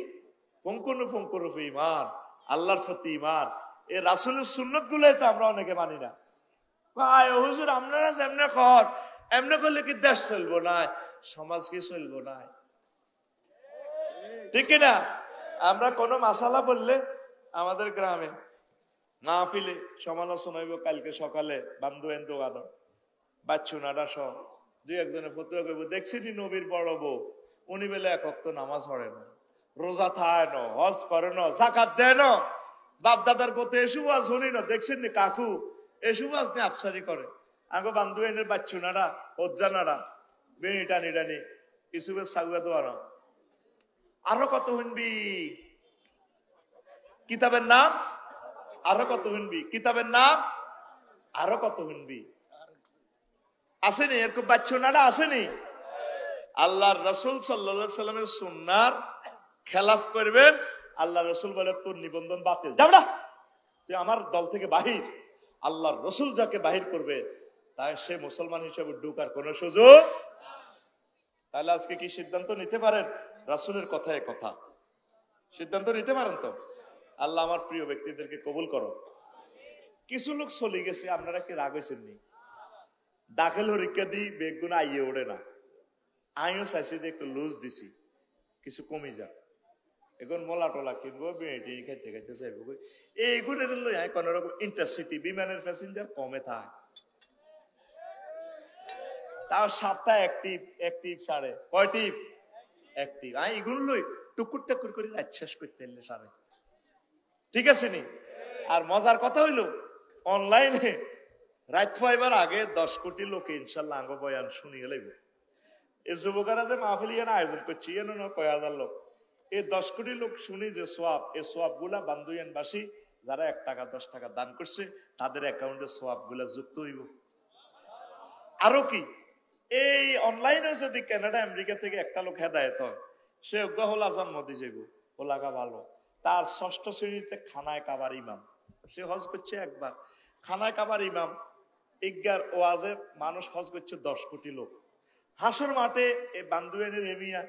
Speaker 1: পুঙ্খানুপুঙ্খরূপে ঈমান, আল্লাহর প্রতি ঈমান। এই রাসূলের সুন্নাত গুলাই তো আমরা অনেকে মানি না। ভাই হুজুর আপনারা এমনি কর, এমনি করলে কি দেশ চলবো না, সমাজ কি চলবো না? ঠিক না? আমরা কোন মাসালা বললে আমাদের গ্রামে মাহফিলে সমালোচনা হইব, কালকে সকালে বান্ধু এন দোকানো বাচ্চু নাডা সহ দুই একজনের ফতুয়া করবো, দেখছি নি নবীর বড় বউ, উনি বেলে এক ওয়াক্ত নামাজ পড়ে না, রোজা থায় না, হজ করে না, যাকাত দেয় না, বাপ দাদার কথা এসব আজ শুনি না, দেখছেন নি কাকু এসব আজ নিয়ে আফসারি করে। আগে বান্ধু এনের বাচ্চু নাডা হজ্জা নাডা বেড়ি টানি টানি কিছু সাগুয়া দোয়ানো, আরো কত শুনবি কিতাবের নাম, আরো কত শুনবি কিতাবের নাম, আরো কত শুনবি, আসেনি এরকম বাচ্চনাটা আসেনি? আল্লাহর রাসূল সাল্লাল্লাহু আলাইহি সাল্লামের সুন্নাহর খেলাফ করবেন, আল্লাহ রাসূল বলে তোর নিবন্ধন বাতিল, যাও না, তুই আমার দল থেকে বাহির। আল্লাহর রাসূল যাকে বাহির করবে তাই সে মুসলমান হিসেবে ঢোকার কোন সুযোগ। তাহলে আজকে কি সিদ্ধান্ত নিতে পারেন? রাসূলের কথায় কথা সিদ্ধান্ত নিতে পারেন তো? আল্লাহ আমার প্রিয় ব্যক্তিদেরকে কবুল করো। কিছু লোক চলে গেছে, আপনারা কি রাগ হয়েছেন নি? দাখিল পরীক্ষা দিই বেগুন আইয়ে ওঠে না, আমিও চাইছি যে একটু লুজ দিছি, কিছু কমে যাক, এখন মোলা টোলা কিনবো, বেটি খাইতে খাইতে চাইবো, এইগুলো কোন রকম ইন্টারসিটি বিমানের প্যাসেঞ্জার কমে থাকে, তাও সপ্তাহে একটিভ সাড়ে কয়টিভ একটিভ, আমি এগুলো লই টুকুর টাকুর করে রাত শেষ করতে এলে সাড়ে, ঠিক আছে নি? আর মজার কথা হইলো অনলাইনে রাত পাইবার আগে 10 কোটি লোকে ইনশাল্লাহ আঙ্গ বয়ান শুনি গেলাইব। এই যুবকেরা যে মাহফিল আয়োজন করছি এন কয় হাজার লোক, এই 10 কোটি লোক শুনি যে সোয়াব, এই সোয়াব গুলা বান্দুয়ানবাসী যারা 1 টাকা 10 টাকা দান করছে তাদের অ্যাকাউন্টে সোয়াব গুলা যুক্ত হইব। আরো কি, এই অনলাইনে যদি কানাডা আমেরিকা থেকে একটা লোক হেদায়েত হয়, সে হলা জন্ম দিয়ে যাইব, ওলাগা ভালো, তার 6ষ্ঠ শ্রেণীতে খানায় কাবার ইমাম, সে হজ করছে একবার, খানায় কাবার ইমাম, ইজ্ঞার ওয়াজে মানুষ হজ করছে 10 কোটি লোক। হাসর মাঠে এই বান্দুয়ানের এমিয়া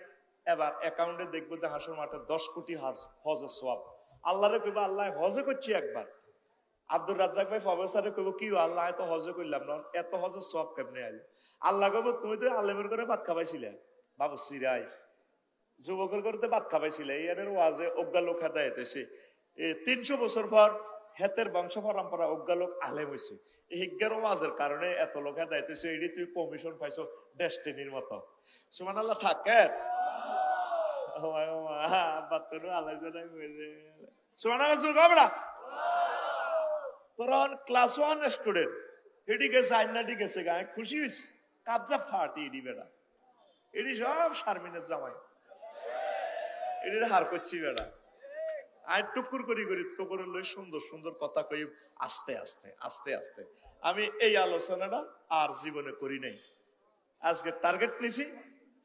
Speaker 1: এবার অ্যাকাউন্টে দেখবো যে হাসর মাঠে 10 কোটি হজের সোয়াব। আল্লাহরে কইবা আল্লাহ হজে করছি একবার, আব্দুর রাজ্জাক ভাই প্রফেসরে কইব কি আল্লাহ তো হজে করলাম না, এত হজের সোয়াব কেমনে আইল? আল্লাহ কইব তুমি তো আলেমের করে ভাত খাবাইছিলে বাবু সিরাই, যুবকের করে ভাত খাবাইছিলে, এর ওয়াজে অজ্ঞা লোক হেদায়েত হয়েছে, 300 বছর পর হেতের বংশ পরম্পরা অজ্ঞা লোক আলেম হয়েছে, এই হিজ্ঞার ওয়াজের কারণে এত লোক হেদায়েত হয়েছে, এটি তুই কমিশন পাইছো ডেস্টিনির মতো। সুবহানাল্লাহ থাকে তোরা ক্লাস 1 স্টুডেন্ট এটি গেছে আইনাটি গেছে গায়ে খুশি হয়েছে, কাবজা ফাটি এডি বেড়া, এটি সব শারমিনের জামাই, এটি হার করছি বেড়া, আয় টুকুর করি করি টুকুর লই সুন্দর সুন্দর কথা কই আস্তে আস্তে আস্তে আস্তে। আমি এই আলোচনাটা আর জীবনে করি নাই, আজকে টার্গেট নিছি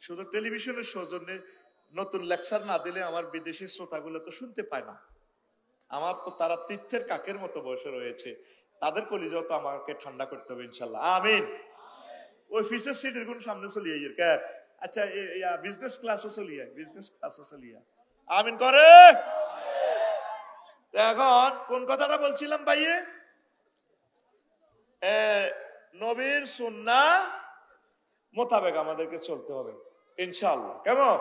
Speaker 1: শুধু টেলিভিশনের সৌজন্যে, নতুন লেকচার না দিলে আমার বিদেশি শ্রোতাগুলো তো শুনতে পায় না, আমার তো তারা তীর্থের কাকের মতো বয়সে রয়েছে, তাদের কলিজাও তো আমাকে ঠান্ডা করতে হবে ইনশাল্লাহ, আমিন। ওই ফিসের সিটের কোন সামনে চলিয়ে আচ্ছা বিজনেস ক্লাসে চলিয়ে, বিজনেস ক্লাসে চলিয়ে আমিন করে। এখন কোন কথাটা বলছিলাম ভাইয়ে, নবীর সুন্নাহ মোতাবেক আমাদেরকে চলতে হবে ইনশাআল্লাহ, কেমন?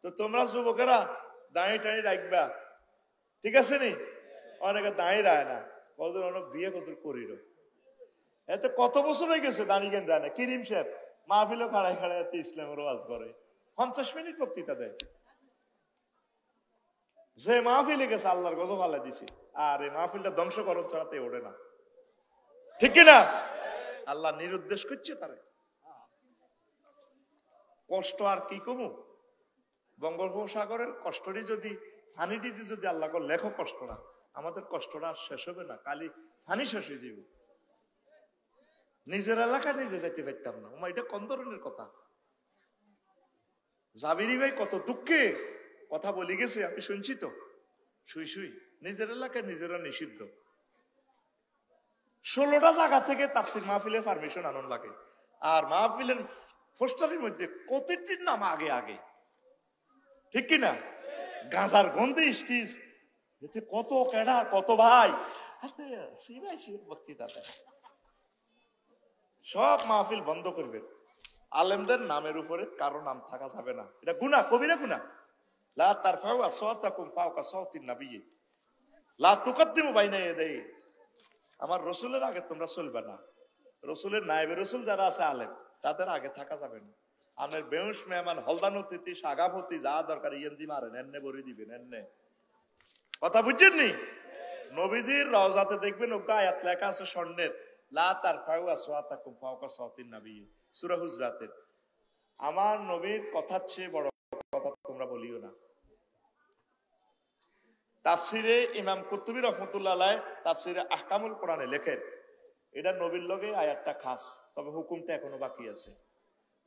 Speaker 1: তো তোমরা যুবকেরা দাঁড়িয়ে টাড়ি রাখবা, ঠিক আছে নি? অনেকে দাঁড়িয়ে রায় না, কতদিন অনেক বিয়ে কত করিল, এতে কত বছর হয়ে গেছে দাঁড়িয়ে কেন রায় না। কিরিম সাহেব মাহফিলে খাড়ায় খাড়ায় ইসলামের ওয়াজ করে, 50 মিনিট বক্তৃতা দেয়, যে মাহফিলে গেছে আল্লাহর গজব আল্লাহ দিছে, আর এই মাহফিলটা ধ্বংস করার ছাড়াতে ওঠে না, ঠিক কিনা? আল্লাহ নিরুদ্দেশ করছে তারে। কষ্ট আর কি কমু, বঙ্গোপসাগরের কষ্টটি যদি হানিটিতে যদি আল্লাহ লেখো কষ্ট না, আমাদের কষ্টটা আর শেষ হবে না, খালি হানি শেষ হয়ে যাবে। নিজের এলাকায় নিজে যেতে পারতাম না, এটা কোন ধরনের কথা? জাবিরি ভাই কত দুঃখে কথা বলে গেছে, আমি শুনছি তো, শুই নিজের এলাকায় নিজেরা নিষিদ্ধ। 16টা জায়গা থেকে তাফসির মাহফিলের পারমিশন আনন লাগে, আর মাহফিলের পোস্টারের মধ্যে কতটির নাম আগে আগে, ঠিক কিনা? গাঁজার গন্ধে স্টিজ, এতে কত কেডা কত ভাই, বক্তৃতাতে সব মাহফিল বন্ধ করবে। আলেমদের নামের উপরে কারো নাম থাকা যাবে না, এটা গুনাহ, কবিরা গুনাহ। লা তারফাউ আসওয়াতাকুম ফাওকা সাওতিন নাবিয়্যি লা তুকদ্দিমু বাইনা ইয়াদাই, আমার রাসূলের আগে তোমরা চলবে না। রাসূলের নায়েবে রাসূল যারা আছে আলেম, তাদের আগে থাকা যাবে না। আমার বেউস মেহমান হলদান অতিথি সাগাভতি যা দরকার ইয়েন্দি মারেন, এন্নে বরি দিবেন, এন্নে কথা বুঝছেন নি? নবীজির রওজাতে দেখবেন ওগা আয়াত লেখা আছে স্বর্ণের, লা তারফাউ আসওয়াতাকুম ফাওকা সাওতিন নাবিয়্যি, সূরা হুজরাতের। আমার নবীর কথার চেয়ে বড় কথা তোমরা বলিও না। তাফসিরে ইমাম কুরতুবী রাহমাতুল্লাহ আলাইহি তাফসিরে আহকামুল কোরআনে লেখেন, এটা নবীর লগে আয়াতটা খাস, তবে হুকুমটা এখনো বাকি আছে।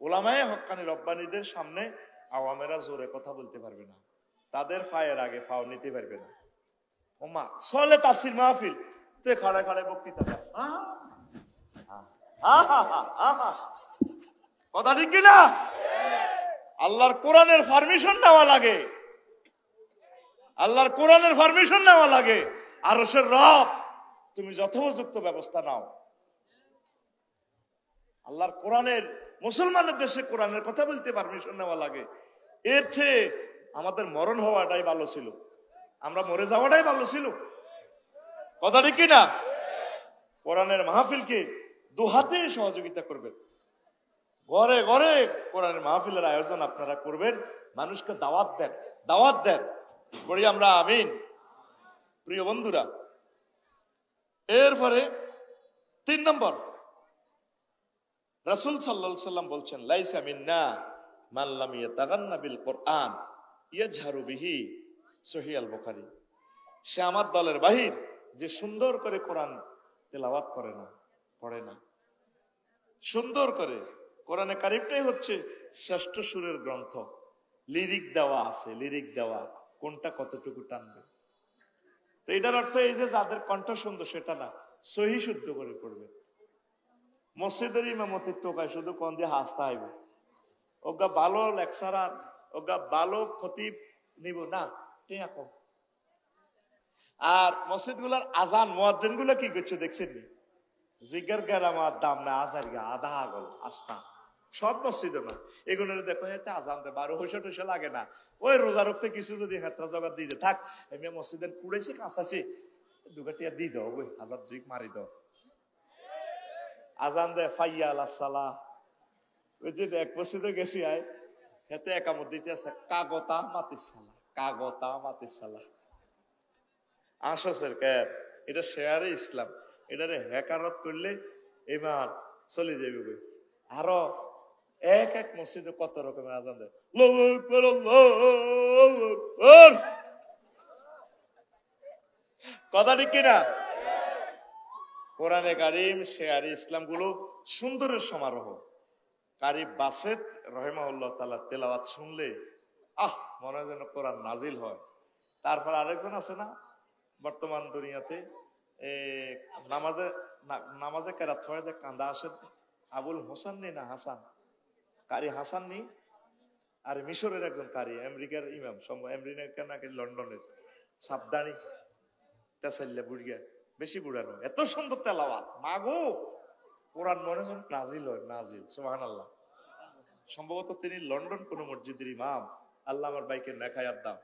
Speaker 1: উলামায়ে হক্কানি রব্বানীদের সামনে আওয়ামেরা জোরে কথা বলতে পারবে না, তাদের পায়ের আগে পাও নিতে পারবে না। ওমা চলে তাফসির মাহফিল, তে খাড়া খাড়া বক্তৃতা, কথা ঠিক কিনা? আল্লাহর কোরআনের পারমিশন নেওয়া লাগে, আল্লাহর কোরআনের পারমিশন নেওয়া লাগে। আরশের রব, তুমি যথোপযুক্ত ব্যবস্থা নাও। আল্লাহর কোরআনের, মুসলমানের দেশে কোরআনের কথা বলতে পারমিশন নেওয়া লাগে। এর চেয়ে আমাদের মরণ হওয়াটাই ভালো ছিল, আমরা মরে যাওয়াটাই ভালো ছিল, কথা ঠিক কিনা? কোরআনের মাহফিলকে দুহাতে সহযোগিতা করবেন, ঘরে ঘরে কোরআনের মাহফিলের আয়োজন আপনারা করবেন, মানুষকে দাওয়াত দেন, দাওয়াত দেন, বলি আমরা আমিন। প্রিয় বন্ধুরা, এরপরে 3 নম্বর, রাসূল সাল্লাল্লাহু আলাইহি সাল্লাম বলছেন, লাইসা মিন্না মান লাম ইয়াতাগান্না বিল কোরআন ইয়াজহারু বিহি, সহিহ আল বুখারী। সে আমার দলের বাহির যে সুন্দর করে কোরআন তেলাওয়াত করে না, পড়ে না সুন্দর করে। কোরআনে কারিমটাই হচ্ছে শ্রেষ্ঠ সুরের গ্রন্থ, লিরিক দেওয়া আছে, লিরিক দেওয়া, কোনটা কতটুকু টানবে। তো এটার অর্থ এই যে যাদের কণ্ঠ সুন্দর সেটা না, সহি শুদ্ধ করে পড়বে। মসজিদের ইমামতির টোকায় শুধু কোন দিয়ে হাসতে হইবে, ওগা ভালো লেকচারার, ওগা ভালো খতিব নিব না, ঠিক আছে। আর মসজিদ গুলার আজান মুয়াজ্জিন গুলা কি করছে দেখছেন নি? জিগার গারামার দাম না আজার গা আধা আগল আস্তা, সব মসজিদে না। এগুলো দেখো এতে আজান দেয় 12 পয়সা টয়সা লাগে না। ওই রোজা রক্তে কিছু যদি হেতরা জগৎ দিয়ে থাক, আমি মসজিদের কুড়েছি কাঁচাছি, দুগাটিয়া দিয়ে দাও, ওই হাজার দুই মারি দাও। আজান দেয় ফাইয়া আলা সালা, ওই যে এক মসজিদে গেছি আয়, হেতে একামত দিতে আছে কাগতা মাতিস সালা, কাগতা মাতিস সালা। আসছের কে এটা শেয়ারে ইসলাম, এটারে হ্যাকারত করলে এবার চলে যাবে। আরো এক এক মসজিদে কত রকমের আজান দেয়, কথা ঠিক কিনা? কোরআনে কারিম শেয়ারে ইসলাম গুলো সুন্দরের সমারোহ। কারি বাসেত রহিমাহুল্লাহ তাআলা তেলাওয়াত শুনলে মনে হয় যেন কোরআন নাজিল হয়। তারপর আরেকজন আছে না বর্তমান দুনিয়াতে, নামাজে কেরাত পড়ে যে কান্দা আসে, আবুল হোসেন নি না হাসান, কারি হাসান নি, আর মিশরের একজন কারি, আমেরিকার ইমাম, আমেরিকা নাকি লন্ডনের, সাবধানী তেসাল্লা বুড়িয়া, বেশি বুড়ানো, এত সুন্দর তেলাওয়াত, মাগো কোরআন মনে হয় নাজিল হয়, নাজিল, সুবহানাল্লাহ। সম্ভবত তিনি লন্ডন কোন মসজিদের ইমাম। আল্লাহ আমার ভাইকে নেখায়াত দাও।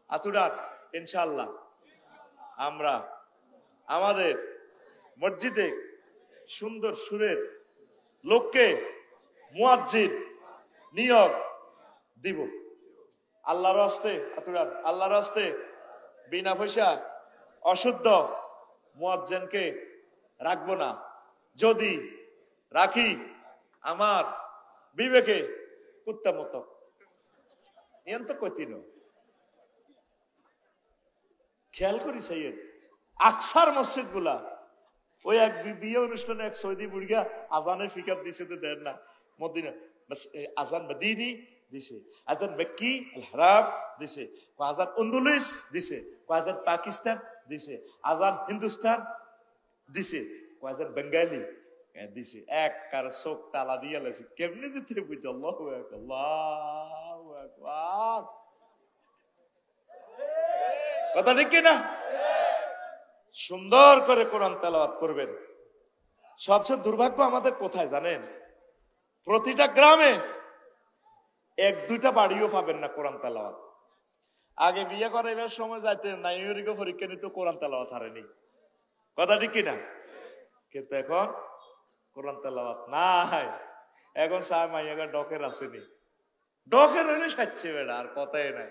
Speaker 1: আতুরাত ইনশাআল্লাহ আমরা আমাদের মসজিদে সুন্দর সুরের লোককে মুয়াজ্জিন নিয়োগ দিব আল্লাহর হস্তে। আতুরাত আল্লাহর হস্তে বিনা পয়সা অশুদ্ধ মুয়াজ্জিনকে রাখবো না। যদি রাখি আমার বিবেকে কুত্তা মতো এন তো কতিন খেয়াল করি সাইয়ের আকসার মসজিদ গুলা ওই এক বিয়ে অনুষ্ঠানে এক সৌদি বুড়িয়া আজানের ফিকাপ দিছে তো দেন না মদিনা আজান মদিনী দিছে, আজান মক্কি আল হারাম দিছে, আজান আন্দলুস দিছে, আজান পাকিস্তান দিছে, আজান হিন্দুস্তান দিছে, আজান বেঙ্গালি দিছে। এক কার চোখ তালা দিয়ে লাগছে কেমনি যেতে বুঝছে। আল্লাহু আকবার, আল্লাহু আকবার। কথা ঠিক কিনা? সুন্দর করে কোরআন তেলাওয়াত করবেন। সবচেয়ে দুর্ভাগ্য আমাদের কোথায় জানেন? প্রতিটা গ্রামে এক দুইটা বাড়িও পাবেন না কোরআন তেলাওয়াত। আগে বিয়ে করাইবার সময় যাইতে নাইরিক পরীক্ষা নিত, কোরআন তেলাওয়াত হারেনি। কথা ঠিক কিনা? কিন্তু এখন কোরআন তেলাওয়াত নাই। এখন সাহেব মাইয়াগা ডকের আসেনি, ডকের হইলে সাচ্ছে বেড়া, আর কথাই নাই।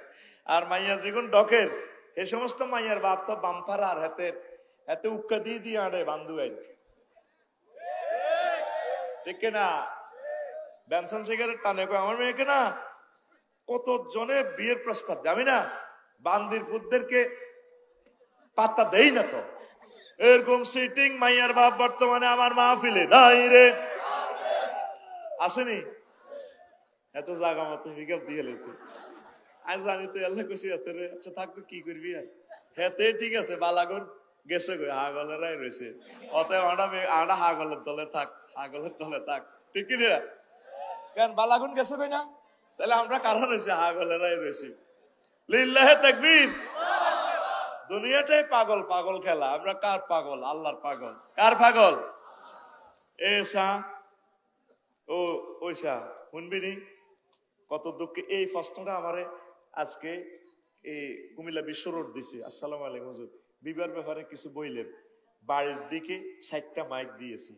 Speaker 1: আর মাইয়া যেগুন ডকের, এই সমস্ত মাইয়ার বাপ তো বাম্পার আর হাতে উক্কা দিয়ে দিয়ে আড়ে বান্ধু আইন, ঠিক কিনা? বেনসন সিগারেট টানে আমার মেয়েকে না কত জনে বিয়ের প্রস্তাব দেয়, আমি না বান্দির পুতদেরকে পাত্তা দেই না। তো এরকম সিটিং মাইয়ার বাপ বর্তমানে আমার মাহফিলে নাই রে, আসেনি? এত জায়গা মতো পিকআপ দিয়ে লেছে। আজ আমি তো এল্লা কইছি এত রে, আচ্ছা থাকবে কি করবি আর, হেতে ঠিক আছে বালাগুন গেছে গো, হাগলেরাই রয়েছে, অতএব আড়া হাগলের দলে থাক, হাগলের দলে থাক, ঠিক না? কেন বালাগুন গেছে কই না, তাহলে আমরা কারণ রয়েছে, হাগলেরাই রয়েছে। লিল্লাহে তাকবীর। দুনিয়াটাই পাগল, পাগল খেলা। আমরা কার পাগল? আল্লাহর পাগল। কার পাগল? এসা ও ওইসা শুনবি নি কত দুঃখে এই প্রশ্নটা আমারে আজকে এই কুমিল্লা বিশ্ব রোড দিছে। আসসালামু আলাইকুম হুজুর, বিবাহের ব্যাপারে কিছু বইলেন। বাড়ির দিকে 4টা মাইক দিয়েছি।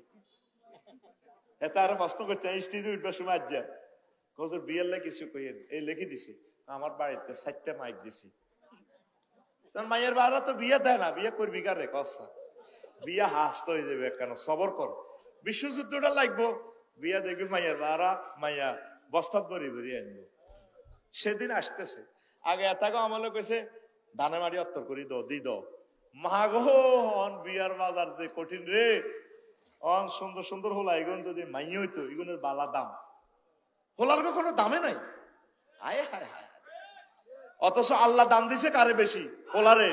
Speaker 1: এটা আরো প্রশ্ন করছে স্টেজে উঠবার সময় আজ যা হুজুর বিয়ের লাই কিছু কইেন, এই লিখে দিছে আমার বাড়িতে 4টা মাইক দিছি। মাইয়ের বাড়া তো বিয়ে দেয় না, বিয়ে করবি কারে? কসা বিয়া হাসত হয়ে যাবে, কেন? সবর কর, বিশ্বযুদ্ধটা লাগবো, বিয়া দেখবি মাইয়ের বাড়া মাইয়া বস্তাত ভরি ভরি আনবো। সেদিন আসতেছে। আগে এতাগো আমলে কইছে ধানে মারি অত্তর করি দি দ মাগো, অন বিয়ার বাজার যে কঠিন রে, অন সুন্দর সুন্দর হোলা এগুন যদি মাই হইতো, এগুনের বালা দাম, হোলার কোনো দামে নাই। আয় হায় হায়। অথচ আল্লাহ দাম দিছে কারে বেশি? হোলারে।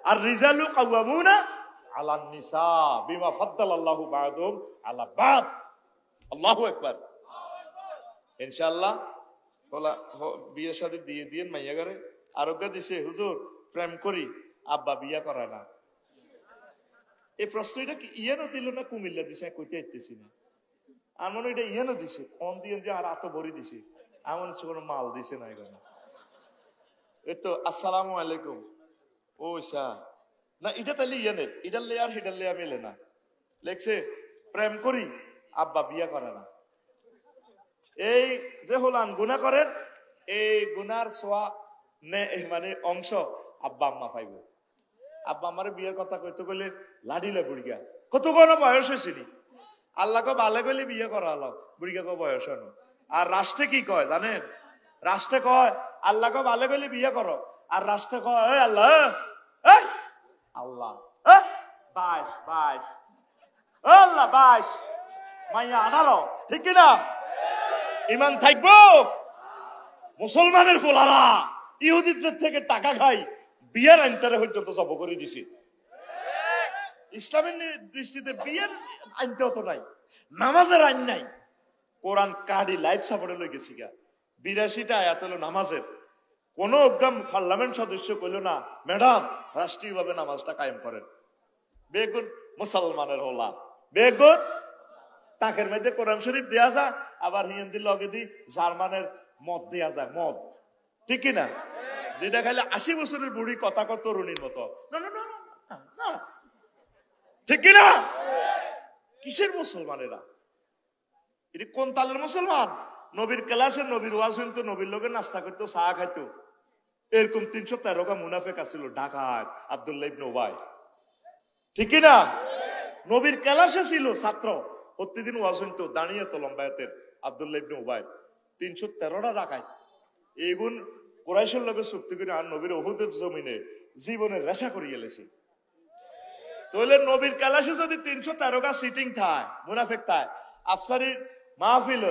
Speaker 1: আর রিজালু কাওয়ামুনা আলান নিসা বিমা ফাদ্দালাল্লাহু বা'দুম আলা বা'দ। আল্লাহু আকবার। ইনশাআল্লাহ হোলা বিয়ে শাদী দিয়ে দিয়েন মাইয়া ঘরে। আরোগ্য দিছে হুজুর প্রেম করি, আব্বা বিয়া করে না। এই প্রশ্নটা কি ইয়ানো দিল না কুমিল্লা দিছে? কইতে আইতেছি না, এমন এটা ইয়ানো দিছে, কোন দিয়ে যে আর এত ভরি দিছে, এমন কোনো মাল দিছে না এখানে। এই তো আসসালামু আলাইকুম ও শাহ না, এটা তাহলে ইয়ানের, এটার লেয়ার সেটার লেয়ার মেলে না। লেখছে প্রেম করি, আব্বা বিয়া করে না। এই যে হলান গুনাহ করেন, এই গুনার সোয়া মানে অংশ আব্বা আম্মা পাইব। আব্বা আমার বিয়ের কথা কইতে গেলে লাডিলে বুড়িয়া কত কোনো বয়স হয়েছিলি, আল্লাহকে ভালো গেলে বিয়ে করা আলো, বুড়িয়াকে বয়স হনো। আর রাষ্ট্রে কি কয় জানেন? রাষ্ট্রে কয় আল্লাহকে ভালো গেলে বিয়ে করো, আর রাষ্ট্রে কয় আল্লাহ আল্লাহ 22 আল্লাহ 22 মাইয়া আনারো, ঠিক কিনা? ইমান থাকবো। মুসলমানের পোলারা ইহুদিদের থেকে টাকা খাই, বিয়ের আইনটারে হইতে তো জব করে দিছে। ইসলামের দৃষ্টিতে বিয়ের আইনটাও তো নাই, নামাজের আইন নাই। কোরআন কার্ডি লাইফ সাপোর্টে লই গেছি গা। 82টা আয়াত হলো নামাজের। কোন একদম পার্লামেন্ট সদস্য কইল না ম্যাডাম রাষ্ট্রীয়ভাবে নামাজটা কায়েম করেন। বেগুন মুসলমানের হলা, বেগুন তাকের মধ্যে কোরআন শরীফ দেয়া যায়, আবার হিন্দি লগে দি জার্মানের মদ দেয়া যায়, মদ, ঠিক কিনা? যেটা খাইলে 80 বছরের বুড়ি কথা কত তরুণীর মতো, ঠিক কিনা? কিসের মুসলমানেরা? এটি কোন তালের মুসলমান? নবীর ক্লাসে নবীর ওয়াজ শুনতো, নবীর লোকের নাস্তা করতো, চা খাইতো। এরকম 313টা মুনাফিক আছিল ঢাকায়, আব্দুল্লাহ ইবনে উবাই, ঠিক কিনা? নবীর ক্লাসে ছিল ছাত্র, প্রতিদিন ওয়াজ হইতো দাঁড়িয়ে তো লম্বায়াতের আব্দুল্লাহ ইবনে উবাই 313টা ডাকাত এগুন কুরাইশের লগে চুক্তি করে আর নবীর উহুদের জমিনে জীবনের রেশা করিয়ে লেছে। তাহলে নবীর কালাসে যদি 313টা সিটিং থায় মুনাফিক থায় আফসারির মাহফিল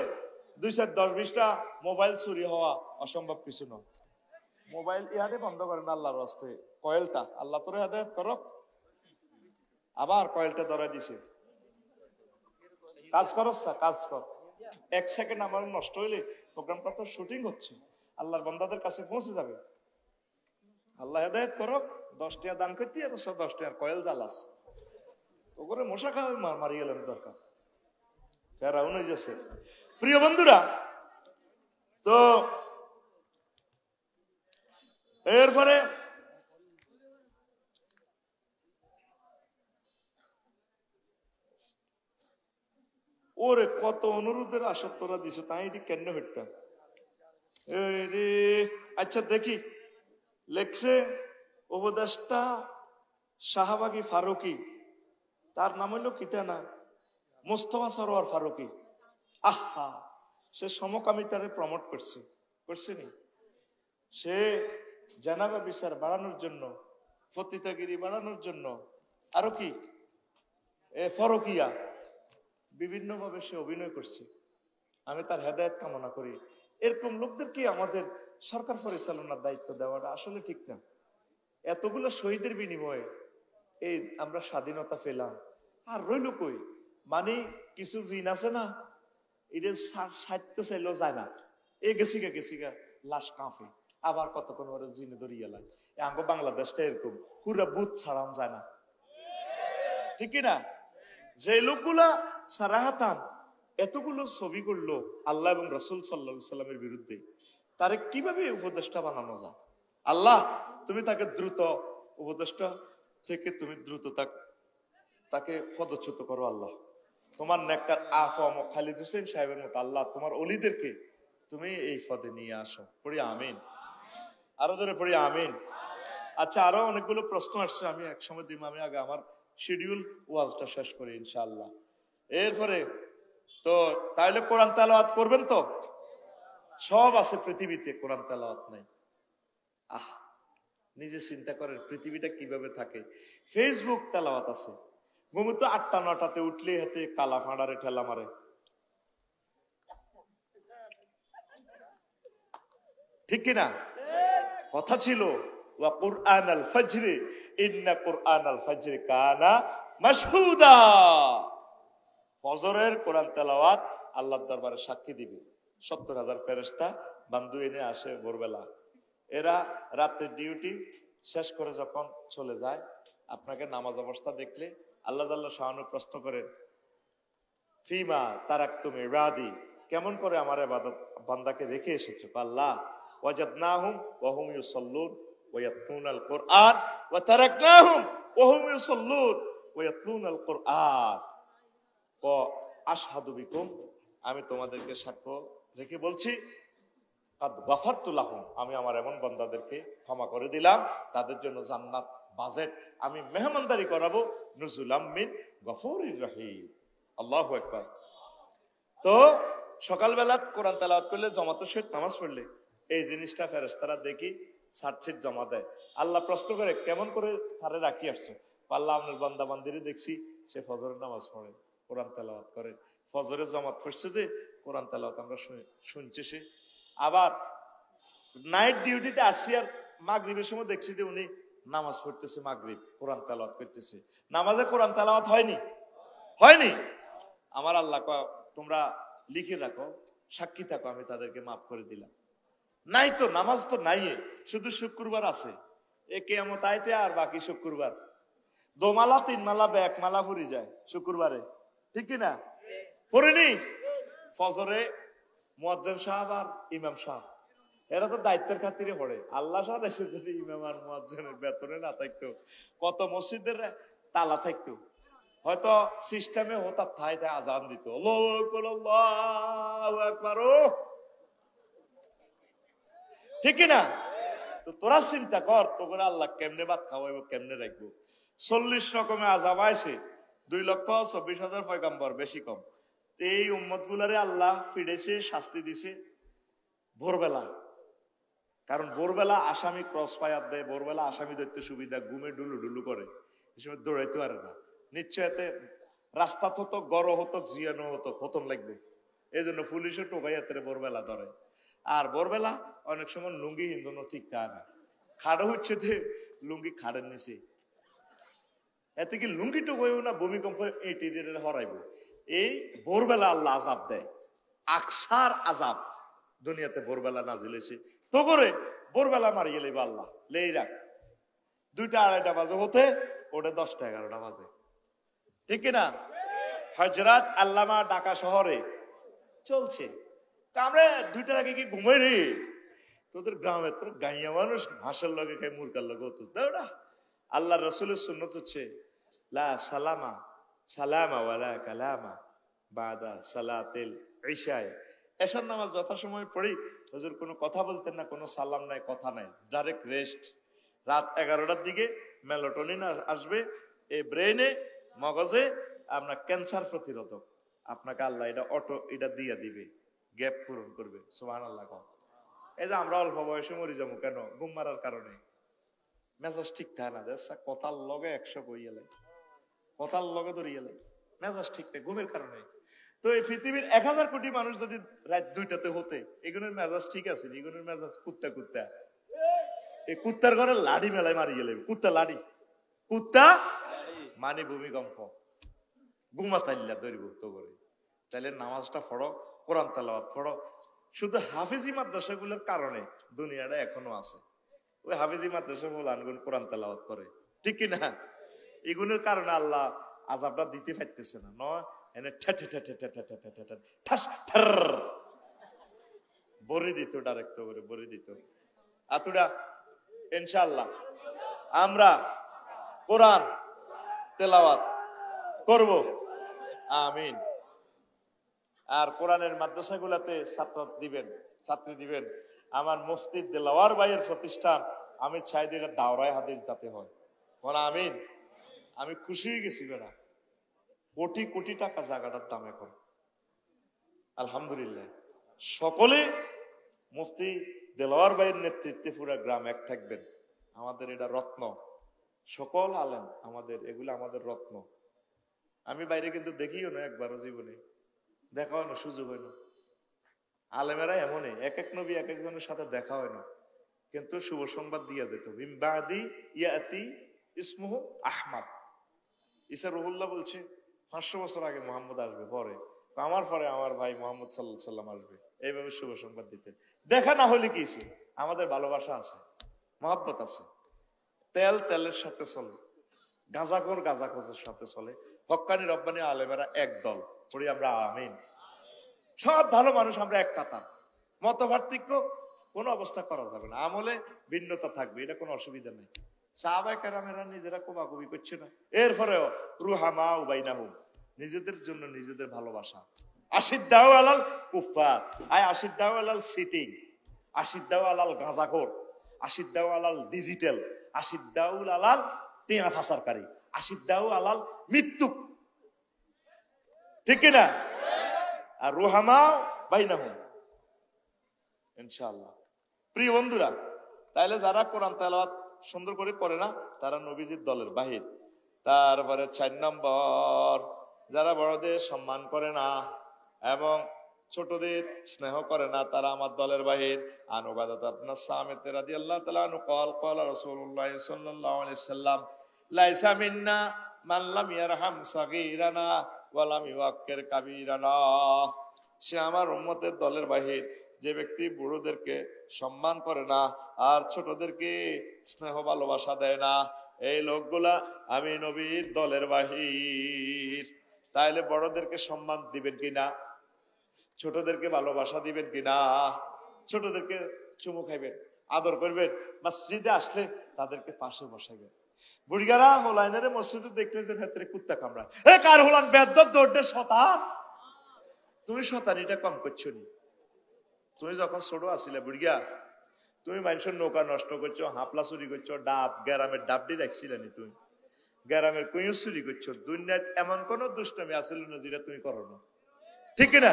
Speaker 1: 210-20টা মোবাইল চুরি হওয়া অসম্ভব কিছু নয়। মোবাইল ইহাতে বন্ধ করেন আল্লাহর রাস্তে কয়েলটা আল্লাহ তোরে হেদায়েত করক। আবার কয়েলটা ধরা দিছে, কাজ করস কাজ কর। 1 সেকেন্ড আমার নষ্ট হইলে প্রোগ্রামটা তো শুটিং হচ্ছে, আল্লাহর বান্দাদের কাছে পৌঁছে যাবে। আল্লাহ হেদায়েত করক। 10 টাকা দান করতে 10 টাকার কয়েল জ্বালাস ওগুলো মশা খাওয়া মারি গেলেন দরকার ফেরাউন হয়ে যাচ্ছে। প্রিয় বন্ধুরা, তো এরপরে ওরে কত অনুরোধের আসত্তরা দিছে তাই এটি কেন হইতাম। আচ্ছা দেখি লেখছে উপদেষ্টা শাহবাগী ফারুকি, তার নাম হইল কিতা না মোস্তফা সরোয়ার ফারুকি। আহা, সে সমকামিতারে প্রমোট করছে নি। সে জানাবা বিচার বাড়ানোর জন্য, পতিতাগিরি বাড়ানোর জন্য, আরো কি ফরকিয়া বিভিন্ন ভাবে সে অভিনয় করছে। আমি তার হেদায়েত কামনা করি। এরকম লোকদেরকে আমাদের সরকার পরিচালনার দায়িত্ব দেওয়াটা আসলে ঠিক না। এতগুলো শহীদের বিনিময়ে এই আমরা স্বাধীনতা পেলাম, আর রইল কই? মানে কিছু জিন আছে না, এটা সাইতে চাইলেও যায় না, এ গেছিগা লাশ কাঁপে, আবার কতক্ষণ ওরা জিনে ধরিয়ে লাগে। আঙ্গ বাংলাদেশটা এরকম, পুরা বুথ ছাড়ানো যায় না, ঠিক না? যে লোকগুলা সারাহাতান এতগুলো ছবি করলো আল্লাহ এবং রাসূল সাল্লাল্লাহু আলাইহি সাল্লামের বিরুদ্ধে, তারে কিভাবে উপদেষ্টা বানানো যায়? আল্লাহ তুমি তাকে দ্রুত উপদেষ্টা থেকে তুমি দ্রুত তাকে পদচ্যুত করো। আল্লাহ তোমার নেককার আফম খালিদ হোসেন সাহেবের মতো আল্লাহ তোমার ওলিদেরকে তুমি এই পদে নিয়ে আসো। পড়ি আমিন, আরো ধরে পড়ি আমিন। আচ্ছা, আরো অনেকগুলো প্রশ্ন আসছে, আমি এক সময় দিম, আমি আগে আমার শিডিউল ওয়াজটা শেষ করি ইনশাআল্লাহ। এরপরে তো তাহলে কোরআন তেলাওয়াত করবেন তো? সব আছে পৃথিবীতে, কোরআন তেলাওয়াত নাই। নিজে চিন্তা করেন পৃথিবীটা কিভাবে থাকে। ফেসবুক তেলাওয়াত আছে, ঘুমতো 8টা-9টাতে উঠলে হাতে কালা ফাঁড়ারে ঠেলা মারে, ঠিক কিনা? কথা ছিল ওয়া কুরআনাল ফাজরি ইন্না কুরআনাল ফাজরি কানা মাশহুদা। ফজরের কোরআন তেলাওয়াত আল্লাহর দরবারে সাক্ষী দিবে 70,000 ফেরেশতা বান্দু এনে আসে ভোরবেলা। এরা রাতের ডিউটি শেষ করে যখন চলে যায়, আপনাকে নামাজ অবস্থা দেখলে আল্লাহ জাল্লা শাআনু প্রশ্ন করেন, ফিমা তারাকতুম ইবাদি, কেমন করে আমার ইবাদত বান্দাকে রেখে এসেছো? আল্লাহ ওয়াজাদনাহুম ওয়া হুম ইউসাল্লুন ওয়া ইয়াতলুনাল কুরআন ওয়া তারাকনাহুম ওয়া হুম ইউসাল্লুন ওয়া ইয়াতলুনাল কুরআন ওয়া আশহাদু বিকুম, আমি তোমাদেরকে সাক্ষ্য রেখে বলছি, কাদ গাফারতু লাহুম, আমি আমার এমন বান্দাদেরকে ক্ষমা করে দিলাম, তাদের জন্য জান্নাত বাজেট আমি মেহমানদারি করাবো, নুজুলাম মিন গফুরির রহিম। আল্লাহু আকবার। তো সকালবেলা কোরআন তেলাওয়াত করলে, জামাতের সহিত নামাজ পড়লে এই জিনিসটা ফেরেশতারা দেখি সার্চিট জমা দেয়। আল্লাহ প্রশ্ন করে, কেমন করে তারে রাখি আসছো? আল্লাহ আপনার বান্দা বান্দিরে দেখছি সে ফজরের নামাজ পড়ে, কোরআন তেলাওয়াত করে, ফজরের জামাত পড়ছে যে কোরআন তেলাওয়াত আমরা শুনছি। সে আবার নাইট ডিউটিতে আসছি, আর মাগরিবের সময় দেখছি যে উনি নামাজ পড়তেছে, মাগরিব কোরআন তেলাওয়াত করতেছে। নামাজে কোরআন তেলাওয়াত হয়নি? আমার আল্লাহ তোমরা লিখে রাখো, সাক্ষী থাকো, আমি তাদেরকে মাফ করে দিলাম। নাই তো, নামাজ তো নাই, শুধু শুক্রবার আছে, এ কিয়ামত আইতে আর বাকি শুক্রবার 2 মালা 3 মালা 1 মালা ফুরি যায় শুক্রবারে, ঠিক কিনা? পড়িনি ফজরে মুয়াজ্জিন সাহেব আর ইমাম সাহেব, এরা তো দায়িত্বের খাতিরে পড়ে। আল্লাহ সাহেব এসে যদি ইমাম আর মুয়াজ্জিনের বেতনে না থাকতো, কত মসজিদের তালা থাকতো, হয়তো সিস্টেমে হতো থাই আজান দিত, আল্লাহু আকবার আল্লাহু আকবার, ঠিক না? তো তোরা চিন্তা কর, তোকে আল্লাহ কেমনে ভাত খাওয়াইব, কেমনে রাখবো? 40 রকমের আযাব আইছে, 2,24,000 পয়গম্বর, বেশি কম। এই উম্মত গুলারে আল্লাহ ফিরেছে, শাস্তি দিছে ভোরবেলা। কারণ ভোরবেলা আসামি ক্রস ফায়ার দেয়, ভোরবেলা আসামি ধরতে সুবিধা, ঘুমে ডুলু ডুলু করে, এই সময় দৌড়াইতে পারে না। নিশ্চয় এতে রাস্তা হতো, গড় হতো, জিয়ানো হতো, পতন লাগবে। এই জন্য পুলিশও টোকাইয়াতে ভোরবেলা ধরে। আর ভোরবেলা অনেক সময় লুঙ্গি হিন্দুনো ঠিক থাকে না, খাড়ো হচ্ছে লুঙ্গি খাড়ের নিচে, এতে কি লুঙ্গি টোকাইও না, ভূমিকম্প এটির হরাইব। এই ভোরবেলা আল্লাহ আজাব দেয়, আকসার আজাব দুনিয়াতে ভোরবেলা নাজিল হয়েছে। তো করে ভোরবেলা মারিয়ে লইব আল্লাহ, লেই রাখ 2টা 2:30 বাজে হতে ওটা 10টা 11টা বাজে, ঠিক কিনা? হজরত আল্লামা ঢাকা শহরে চলছে, আমরা 2টার আগে কি ঘুমাই রে? তোদের গ্রামে তোর গাইয়া মানুষ হাঁসের লগে খাই, মুরগার লগে হতো না। আল্লাহ রসুলের সুন্নত হচ্ছে লা সালামা সালামা ওয়ালা কালামা বাদা সালাতিল ইশায়। এশার নামাজ যথাসময় পড়ি, হুজুর কোনো কথা বলতেন না, কোনো সালাম নাই, কথা নাই, ডাইরেক্ট রেস্ট। রাত 11টার দিকে মেলাটোনিন আসবে এই ব্রেনে, মগজে, আপনার ক্যান্সার প্রতিরোধক, আপনাকে আল্লাহ এটা এটা দিয়ে দিবে, গ্যাপ পূরণ করবে। সুবহানাল্লাহ। এই যে আমরা অল্প বয়সে মরি যাবো কেন? ঘুম মারার কারণে। মেজাজ ঠিক থাকে না, কথার লগে 100 কইয়া লাই, কথার লগে ধরিয়া লাই, মেজাজ ঠিক থাকে ঘুমের কারণে। তো এই পৃথিবীর 1000 কোটি মানুষ যদি রাত 2টাতে হতে, এগুলোর মেজাজ ঠিক আছে, এগুলোর মেজাজ কুত্তা কুত্তা, এই কুত্তার ঘরে লাড়ি মেলায় মারি গেলে, কুত্তা লাড়ি, কুত্তা মানে ভূমিকম্প, ঘুমা তাইল্লা ধরিব তো করে। তাইলে নামাজটা পড়ো, কোরআন তেলাওয়াত পড়ো। শুধু হাফিজি মাদ্রাসাগুলোর কারণে দুনিয়াটা এখনো আছে, ওই হাফিজি মাদ্রাসা বলে আনগুন কোরআন তেলাওয়াত করে, ঠিক কিনা? এগুলোর কারণে আল্লাহ আযাবটা দিতে পারতেছে না, নয় এনে বরি দিত, ডাইরেক্ট করে বরি দিত। আতুডা ইনশাআল্লাহ আমরা কোরআন তেলাওয়াত করব, আমিন। আর কোরআনের মাদ্রাসাগুলোতে ছাত্রী দিবেন। আমার মুফতি দেলাওয়ার ভাইয়ের প্রতিষ্ঠান, আমি চাই দিলে দাওরায় হাদিস যাতে হয়, বলা আমিন। আমি খুশি হয়ে গেছি বেড়া, কোটি কোটি টাকা জায়গাটার দাম এখন, আলহামদুলিল্লাহ। সকলে মুফতি দেলাওয়ার ভাইয়ের নেতৃত্বে পুরা গ্রাম এক থাকবেন। আমাদের এটা রত্ন, সকল আলেম আমাদের, এগুলো আমাদের রত্ন। আমি বাইরে কিন্তু দেখিও না একবারও, জীবনে দেখা হয় না, সুযোগ হয় না। আলেমেরা এমনই, এক এক নবী এক একজনের সাথে দেখা হয় না, কিন্তু শুভ সংবাদ দিয়া যেত। বিম্বাদি ইয়াতি ইসমুহু আহমদ। ঈসা রুহুল্লাহ বলছে 500 বছর আগে মোহাম্মদ আসবে, পরে আমার পরে আমার ভাই মোহাম্মদ সাল্লাল্লাহু আলাইহি সাল্লাম আসবে, এইভাবে শুভ সংবাদ দিতেন। দেখা না হলে কি হইছে? আমাদের ভালোবাসা আছে, মহব্বত আছে। তেলের সাথে চলে, গাঁজাখোর গাঁজাখোরের সাথে চলে। হক্কানি রব্বানি আলেমেরা এক দল, পড়ি আমরা আমিন। সব ভালো মানুষ, আমরা এক কাতার। মতপার্থক্য কোনো অবস্থা করা যাবে না, আমলে ভিন্নতা থাকবে, এটা কোনো অসুবিধা নেই। সাহাবায়ে কেরামেরা নিজেরা কোবাকুবি করছে না, এরপরেও রুহামা বাইনাহুম, নিজেদের জন্য নিজেদের ভালোবাসা। আশিদ্দাউ আলাল কুফার, আশিদ্দাউ আলাল সিটিং, আশিদ্দাউ আলাল গাঁজাখোর, আশিদ্দাউ আলাল ডিজিটাল, আশিদ্দাউ আলাল টিয়া ফাসারকারী, আশিদ্দাউ আলাল মৃত্যু, ঠিক কিনা? আর রুহামা বাইনাহুম, ইনশাআল্লাহ। প্রিয় বন্ধুরা, তাইলে যারা কোরআন তেলাওয়াত সুন্দর করে করে না, তারা নবীজির দলের বাহির। তারপরে 4 নম্বর, যারা বড়দের সম্মান করে না এবং ছোটদের স্নেহ করে না, তারা আমার দলের বাহির। আনুবাদাত আপনার সামিত রাদিয়াল্লাহু তাআলা আনহু قال قال رسول الله صلى الله عليه وسلم ليس منا من لم يرحم صغيرنا ولم يوقر كبيرنا। সে আমার উম্মতের দলের বাহির, যে ব্যক্তি বুড়োদেরকে সম্মান করে না আর ছোটদেরকে স্নেহ ভালোবাসা দেয় না, এই লোকগুলা আমি নবীর দলের বাহির। তাইলে বড়দেরকে সম্মান দিবেন কিনা? ছোটদেরকে ভালোবাসা দিবেন কিনা? ছোটদেরকে চুমু খাইবেন, আদর করবেন, মসজিদে আসলে তাদেরকে পাশে বসাইবেন। বুড়িগারা হোলাইনারে মসজিদে দেখলে যে ভেতরে কুত্তা কামড়ায়, এ কার হোলান বেদ্দর দৌড়ে শতান, তুমি শতানিটা কম করছো নি? তুমি যখন ছোট আসিলে বুড়িয়া, তুমি মানুষের নৌকা নষ্ট করছো, হাপলা চুরি করছো, ডাব গ্যারামের ডাবডি রাখছিলে নি? তুমি গ্যারামের কুইও চুরি করছো। দুনিয়ায় এমন কোন দুষ্টামি আসিল না যেটা তুমি করো না? ঠিক কিনা?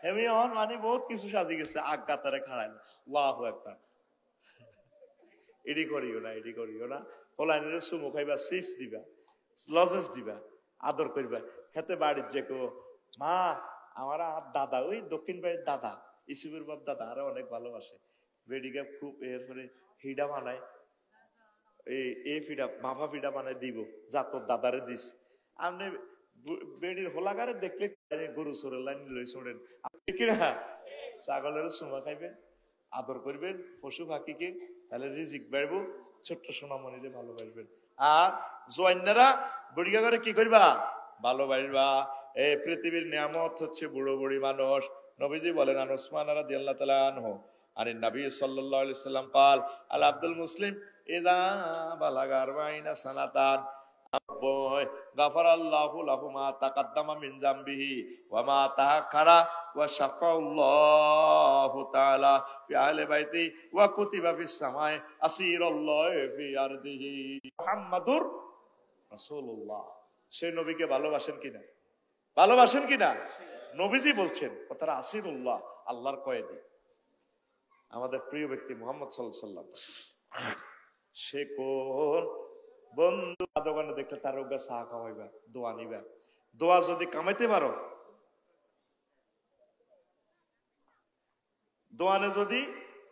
Speaker 1: এমনি মানে বহুত কিছু সাজি গেছে, আজ্ঞা তারে খাড়াইল আল্লাহু আকবার। এডি করিও না, এডি করিও না। পোলাইনের সুমো খাইবা, চিপস দিবা, লজেন্স দিবা, আদর করবা। খেতে বাড়ির যে কেউ মা আমার দাদা, ওই দক্ষিণ বাড়ির দাদা, ইসুফের বাপ দাদা আরো অনেক ভালোবাসে। বেডিকে খুব এরপরে হিডা বানায়, এই ফিডা মাফা ফিডা বানায় দিব, যা তোর দাদারে দিস। আপনি বেডির হোলাগারে দেখলে গরু চোরের লাইন লই ছোড়েন কিনা? ছাগলের সুমা খাইবেন, আদর করবেন পশু পাখিকে, তাহলে রিজিক বাড়বো, ছোট্ট সোনামণিরে ভালোবাসবেন। আর জোয়ান্নারা বুড়িয়া করে কি করবা? ভালোবাসবা। এই পৃথিবীর নিয়ামত হচ্ছে বুড়ো বুড়ি মানুষ। নবীজি বলেন আন উসমান রাদিয়াল্লাহু তাআলা আনহু আনিন নবী সাল্লাল্লাহু আলাইহি সাল্লাম قال আল আব্দুল মুসলিম ইযা বালাগা 40 সানাতান গাফারাল্লাহু লাহু মা তাকাদ্দামা মিন যামবিহি ওয়া মা তাআখারা ওয়া শাফাআল্লাহু তাআলা ফি আহলি বাইতি ওয়া কুতিবা ফিস সামাই আসীরুল্লাহি ফি আরদিহি মুহাম্মাদুর রাসূলুল্লাহ। সেই নবীকে ভালোবাসেন কিনা? ভালোবাসেন কিনা? নবীজি বলছেন তারা আসীরুল্লাহ, আল্লাহর কয়েদি। আমাদের প্রিয় ব্যক্তি মুহাম্মদ সাল্লাল্লাহু আলাইহি সাল্লাম, সে কোন বন্ধু দোকানে দেখলে তার ওগা চা খাওয়াইবা, দোয়া নিবা। দোয়া যদি কামাইতে পারো, দোয়ানে যদি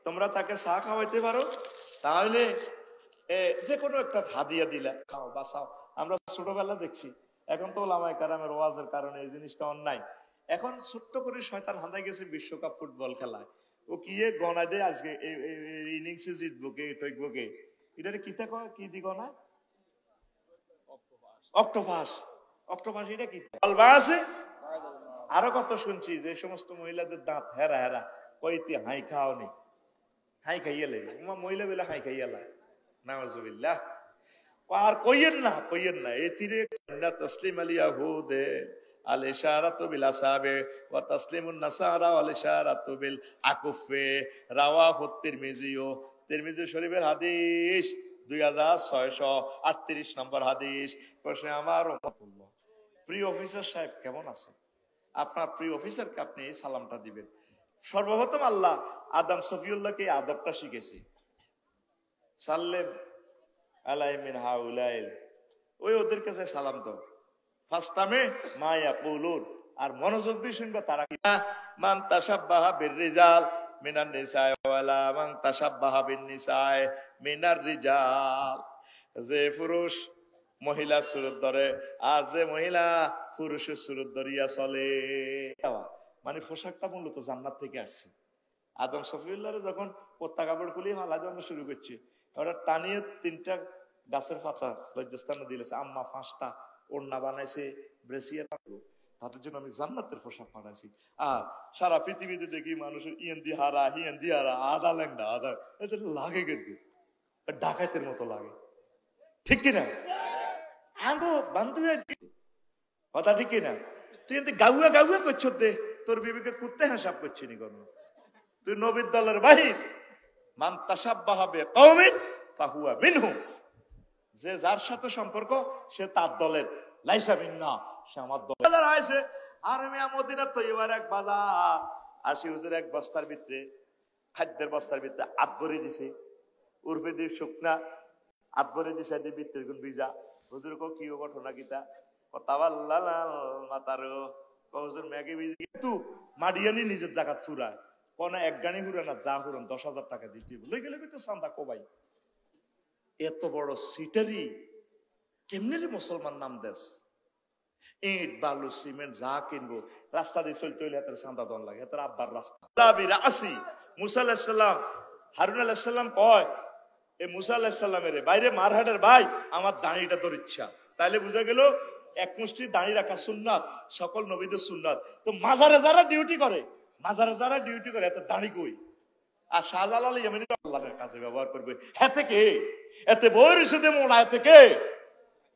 Speaker 1: তোমরা তাকে চা খাওয়াইতে পারো, তাহলে যে কোনো একটা হাদিয়া দিলা, খাও বাঁচাও। আমরা ছোটবেলা দেখছি, এখন তো ওলামায়ে কেরামের ওয়াজের কারণে এই জিনিসটা অন্যায়। এখন ছোট্ট করে শয়তান হাঁদাই গেছে বিশ্বকাপ ফুটবল খেলায়, ও কি গনায় দেয় আজকে ইনিংসে জিতবো কে, ঠকবো কে, এটা কিতা কয়, কি দি গনায়? অক্টোপাস। অক্টোপাস এটা কি? অলবা আছে। আরো কত শুনছি যে সমস্ত মহিলাদের দাঁত হেরা হেরা, কইতে হাই খাও নি, হাই খাইয়ালে মহিলা বেলা হাই খাইয়ালা, নাউজুবিল্লাহ। আর কইয়েন না, কইয়েন না। এই তীরে তসলিম আল ইয়াহুদে আল ইশারাতু বিল আসাবে ওয়া তাসলিমুন নাসারা ওয়াল ইশারাতু বিল আকুফে রাওয়াহু তিরমিজি। তিরমিজি শরীফের হাদিস 2638 নম্বর হাদিস। প্রশ্নে আমার রহমাতুল্লাহ, প্রিয় অফিসার সাহেব কেমন আছেন? আপনার প্রিয় অফিসারকে আপনি এই সালামটা দিবেন। সর্বপ্রথম আল্লাহ আদম সফিউল্লাহকে এই আদবটা শিখেছি, সাল্লেম আলাই মিন হাউলাইল, ওই ওদের কাছে সালাম দাও। ফাস্তামে মা ইয়াকুলুন, আর মনোযোগ দিয়ে শুনবে তারা কি। মান তাশাব্বাহা বিররিজাল মিনান নিসাই ওয়ালা মান তাশাব্বাহা বিন নিসাই মিনার রিজাল। যে পুরুষ মহিলা সুরত ধরে, আর যে মহিলা পুরুষের সুরত ধরিয়া চলে, মানে পোশাকটা মূলত জান্নাত থেকে আসছে। আদম সফিউল্লাহরে যখন পোত্তা কাপড় খুলিয়ে মালা দেওয়ানো শুরু করছে, ওরা টানিয়ে 3টা গাছের পাতা লজ্জাস্থানে দিয়েছে, আম্মা 5টা ওড়না বানাইছে, ব্রেসিয়া থাকলো, তাদের জন্য আমি জান্নাতের পোশাক বানাইছি। আর সারা পৃথিবীতে দেখি মানুষের ইয়েন্দি হারা হিয়েন্দি হারা, আধা ল্যাংডা আধা, এদের লাগে কিন্তু ডাকাতের মতো লাগে, ঠিক কিনা? আগো বান্ধব কথা ঠিক কিনা? তুই কিন্তু গাউয়া গাউয়া করছ, দে তোর বিবেকে কুত্তে হিসাব করছি নি কোনো। তুই নবীর দলের বাহির। মান তাশাব্বাহা বিকওমিন ফাহুয়া মিনহুম, যে যার সাথে সম্পর্ক সে তার দলের, লাইসা মিন্না, সে আমার দলের। আইছে আর আমি মদিনা তৈয়বার এক বাজার আসি, হুজুর এক বস্তার ভিতরে, খাদ্যের বস্তার ভিতরে আট ভরে দিছে, উর্ফে দিয়ে শুকনা আট ভরে দিছে, ভিতরে কোন ভিজা। হুজুর কো কি ঘটনা কিতা? তাওয়াল্লাল মাতারো, হুজুর ম্যাগে ভিজে কিন্তু মাডিয়ানি নিজের জায়গা ফুরায় কোন এক গানি হুরে না, যা হুরন 10,000 টাকা দিতে লই গেলে তো চান্দা কোবাই। এত বড় সিটারি কেমনে রে মুসলমান নাম দেশ? ইট বালু সিমেন্ট যা কিনবো রাস্তা দিয়ে চলতে হইলে এত চান্দা দন লাগে, এত আব্বার রাস্তা। আসি মুসা আলাইহিস সালাম, হারুন আলাইহিস সালাম কয় এ মুসা আলাইহিস সালামের বাইরে মারহাটের ভাই আমার দাঁড়িটা তোর ইচ্ছা, তাইলে বুঝা গেল এক মুষ্টি দাঁড়ি রাখা সুন্নাত, সকল নবীদের সুন্নাত। তো মাজারে যারা ডিউটি করে, মাজারে যারা ডিউটি করে এত দাঁড়ি কই? আর শাহজালাল ইয়ামানি আল্লাহর কাজে ব্যবহার করবে, এতে কে এতে বৈরিসুদে মোনা, এতে কে?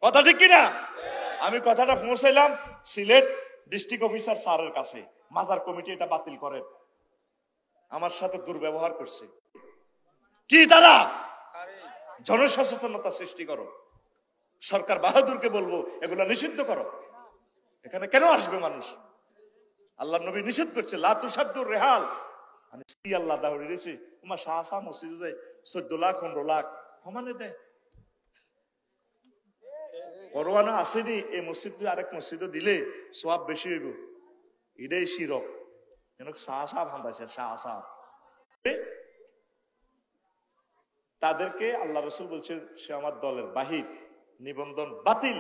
Speaker 1: কথা ঠিক কিনা? আমি কথাটা পৌঁছাইলাম সিলেট ডিস্ট্রিক্ট অফিসার স্যারের কাছে, মাজার কমিটি এটা বাতিল করে, আমার সাথে দুর্ব্যবহার করছে। কি তারা জনসচেতনতা সৃষ্টি করো, সরকার বাহাদুরকে বলবো এগুলা নিষিদ্ধ করো। এখানে কেন আসবে মানুষ? আল্লাহ নবী নিষেধ করছে লা তুসাদ্দুর রেহাল, মানে আল্লাহ দাউরি রেছে তোমার শাহ মসজিদে যায় 14 লাখ 15 লাখ সমানে দেয়। পরোয়ানা আসেনি এই মসজিদ আরেক মসজিদে দিলে সওয়াব বেশি হইব, এটাই শিরক। শাহ ভান্ডাছে শাহ তাদেরকে আল্লাহ রসুল বলছেন সে আমার দলের বাহির, নিবন্ধন বাতিল।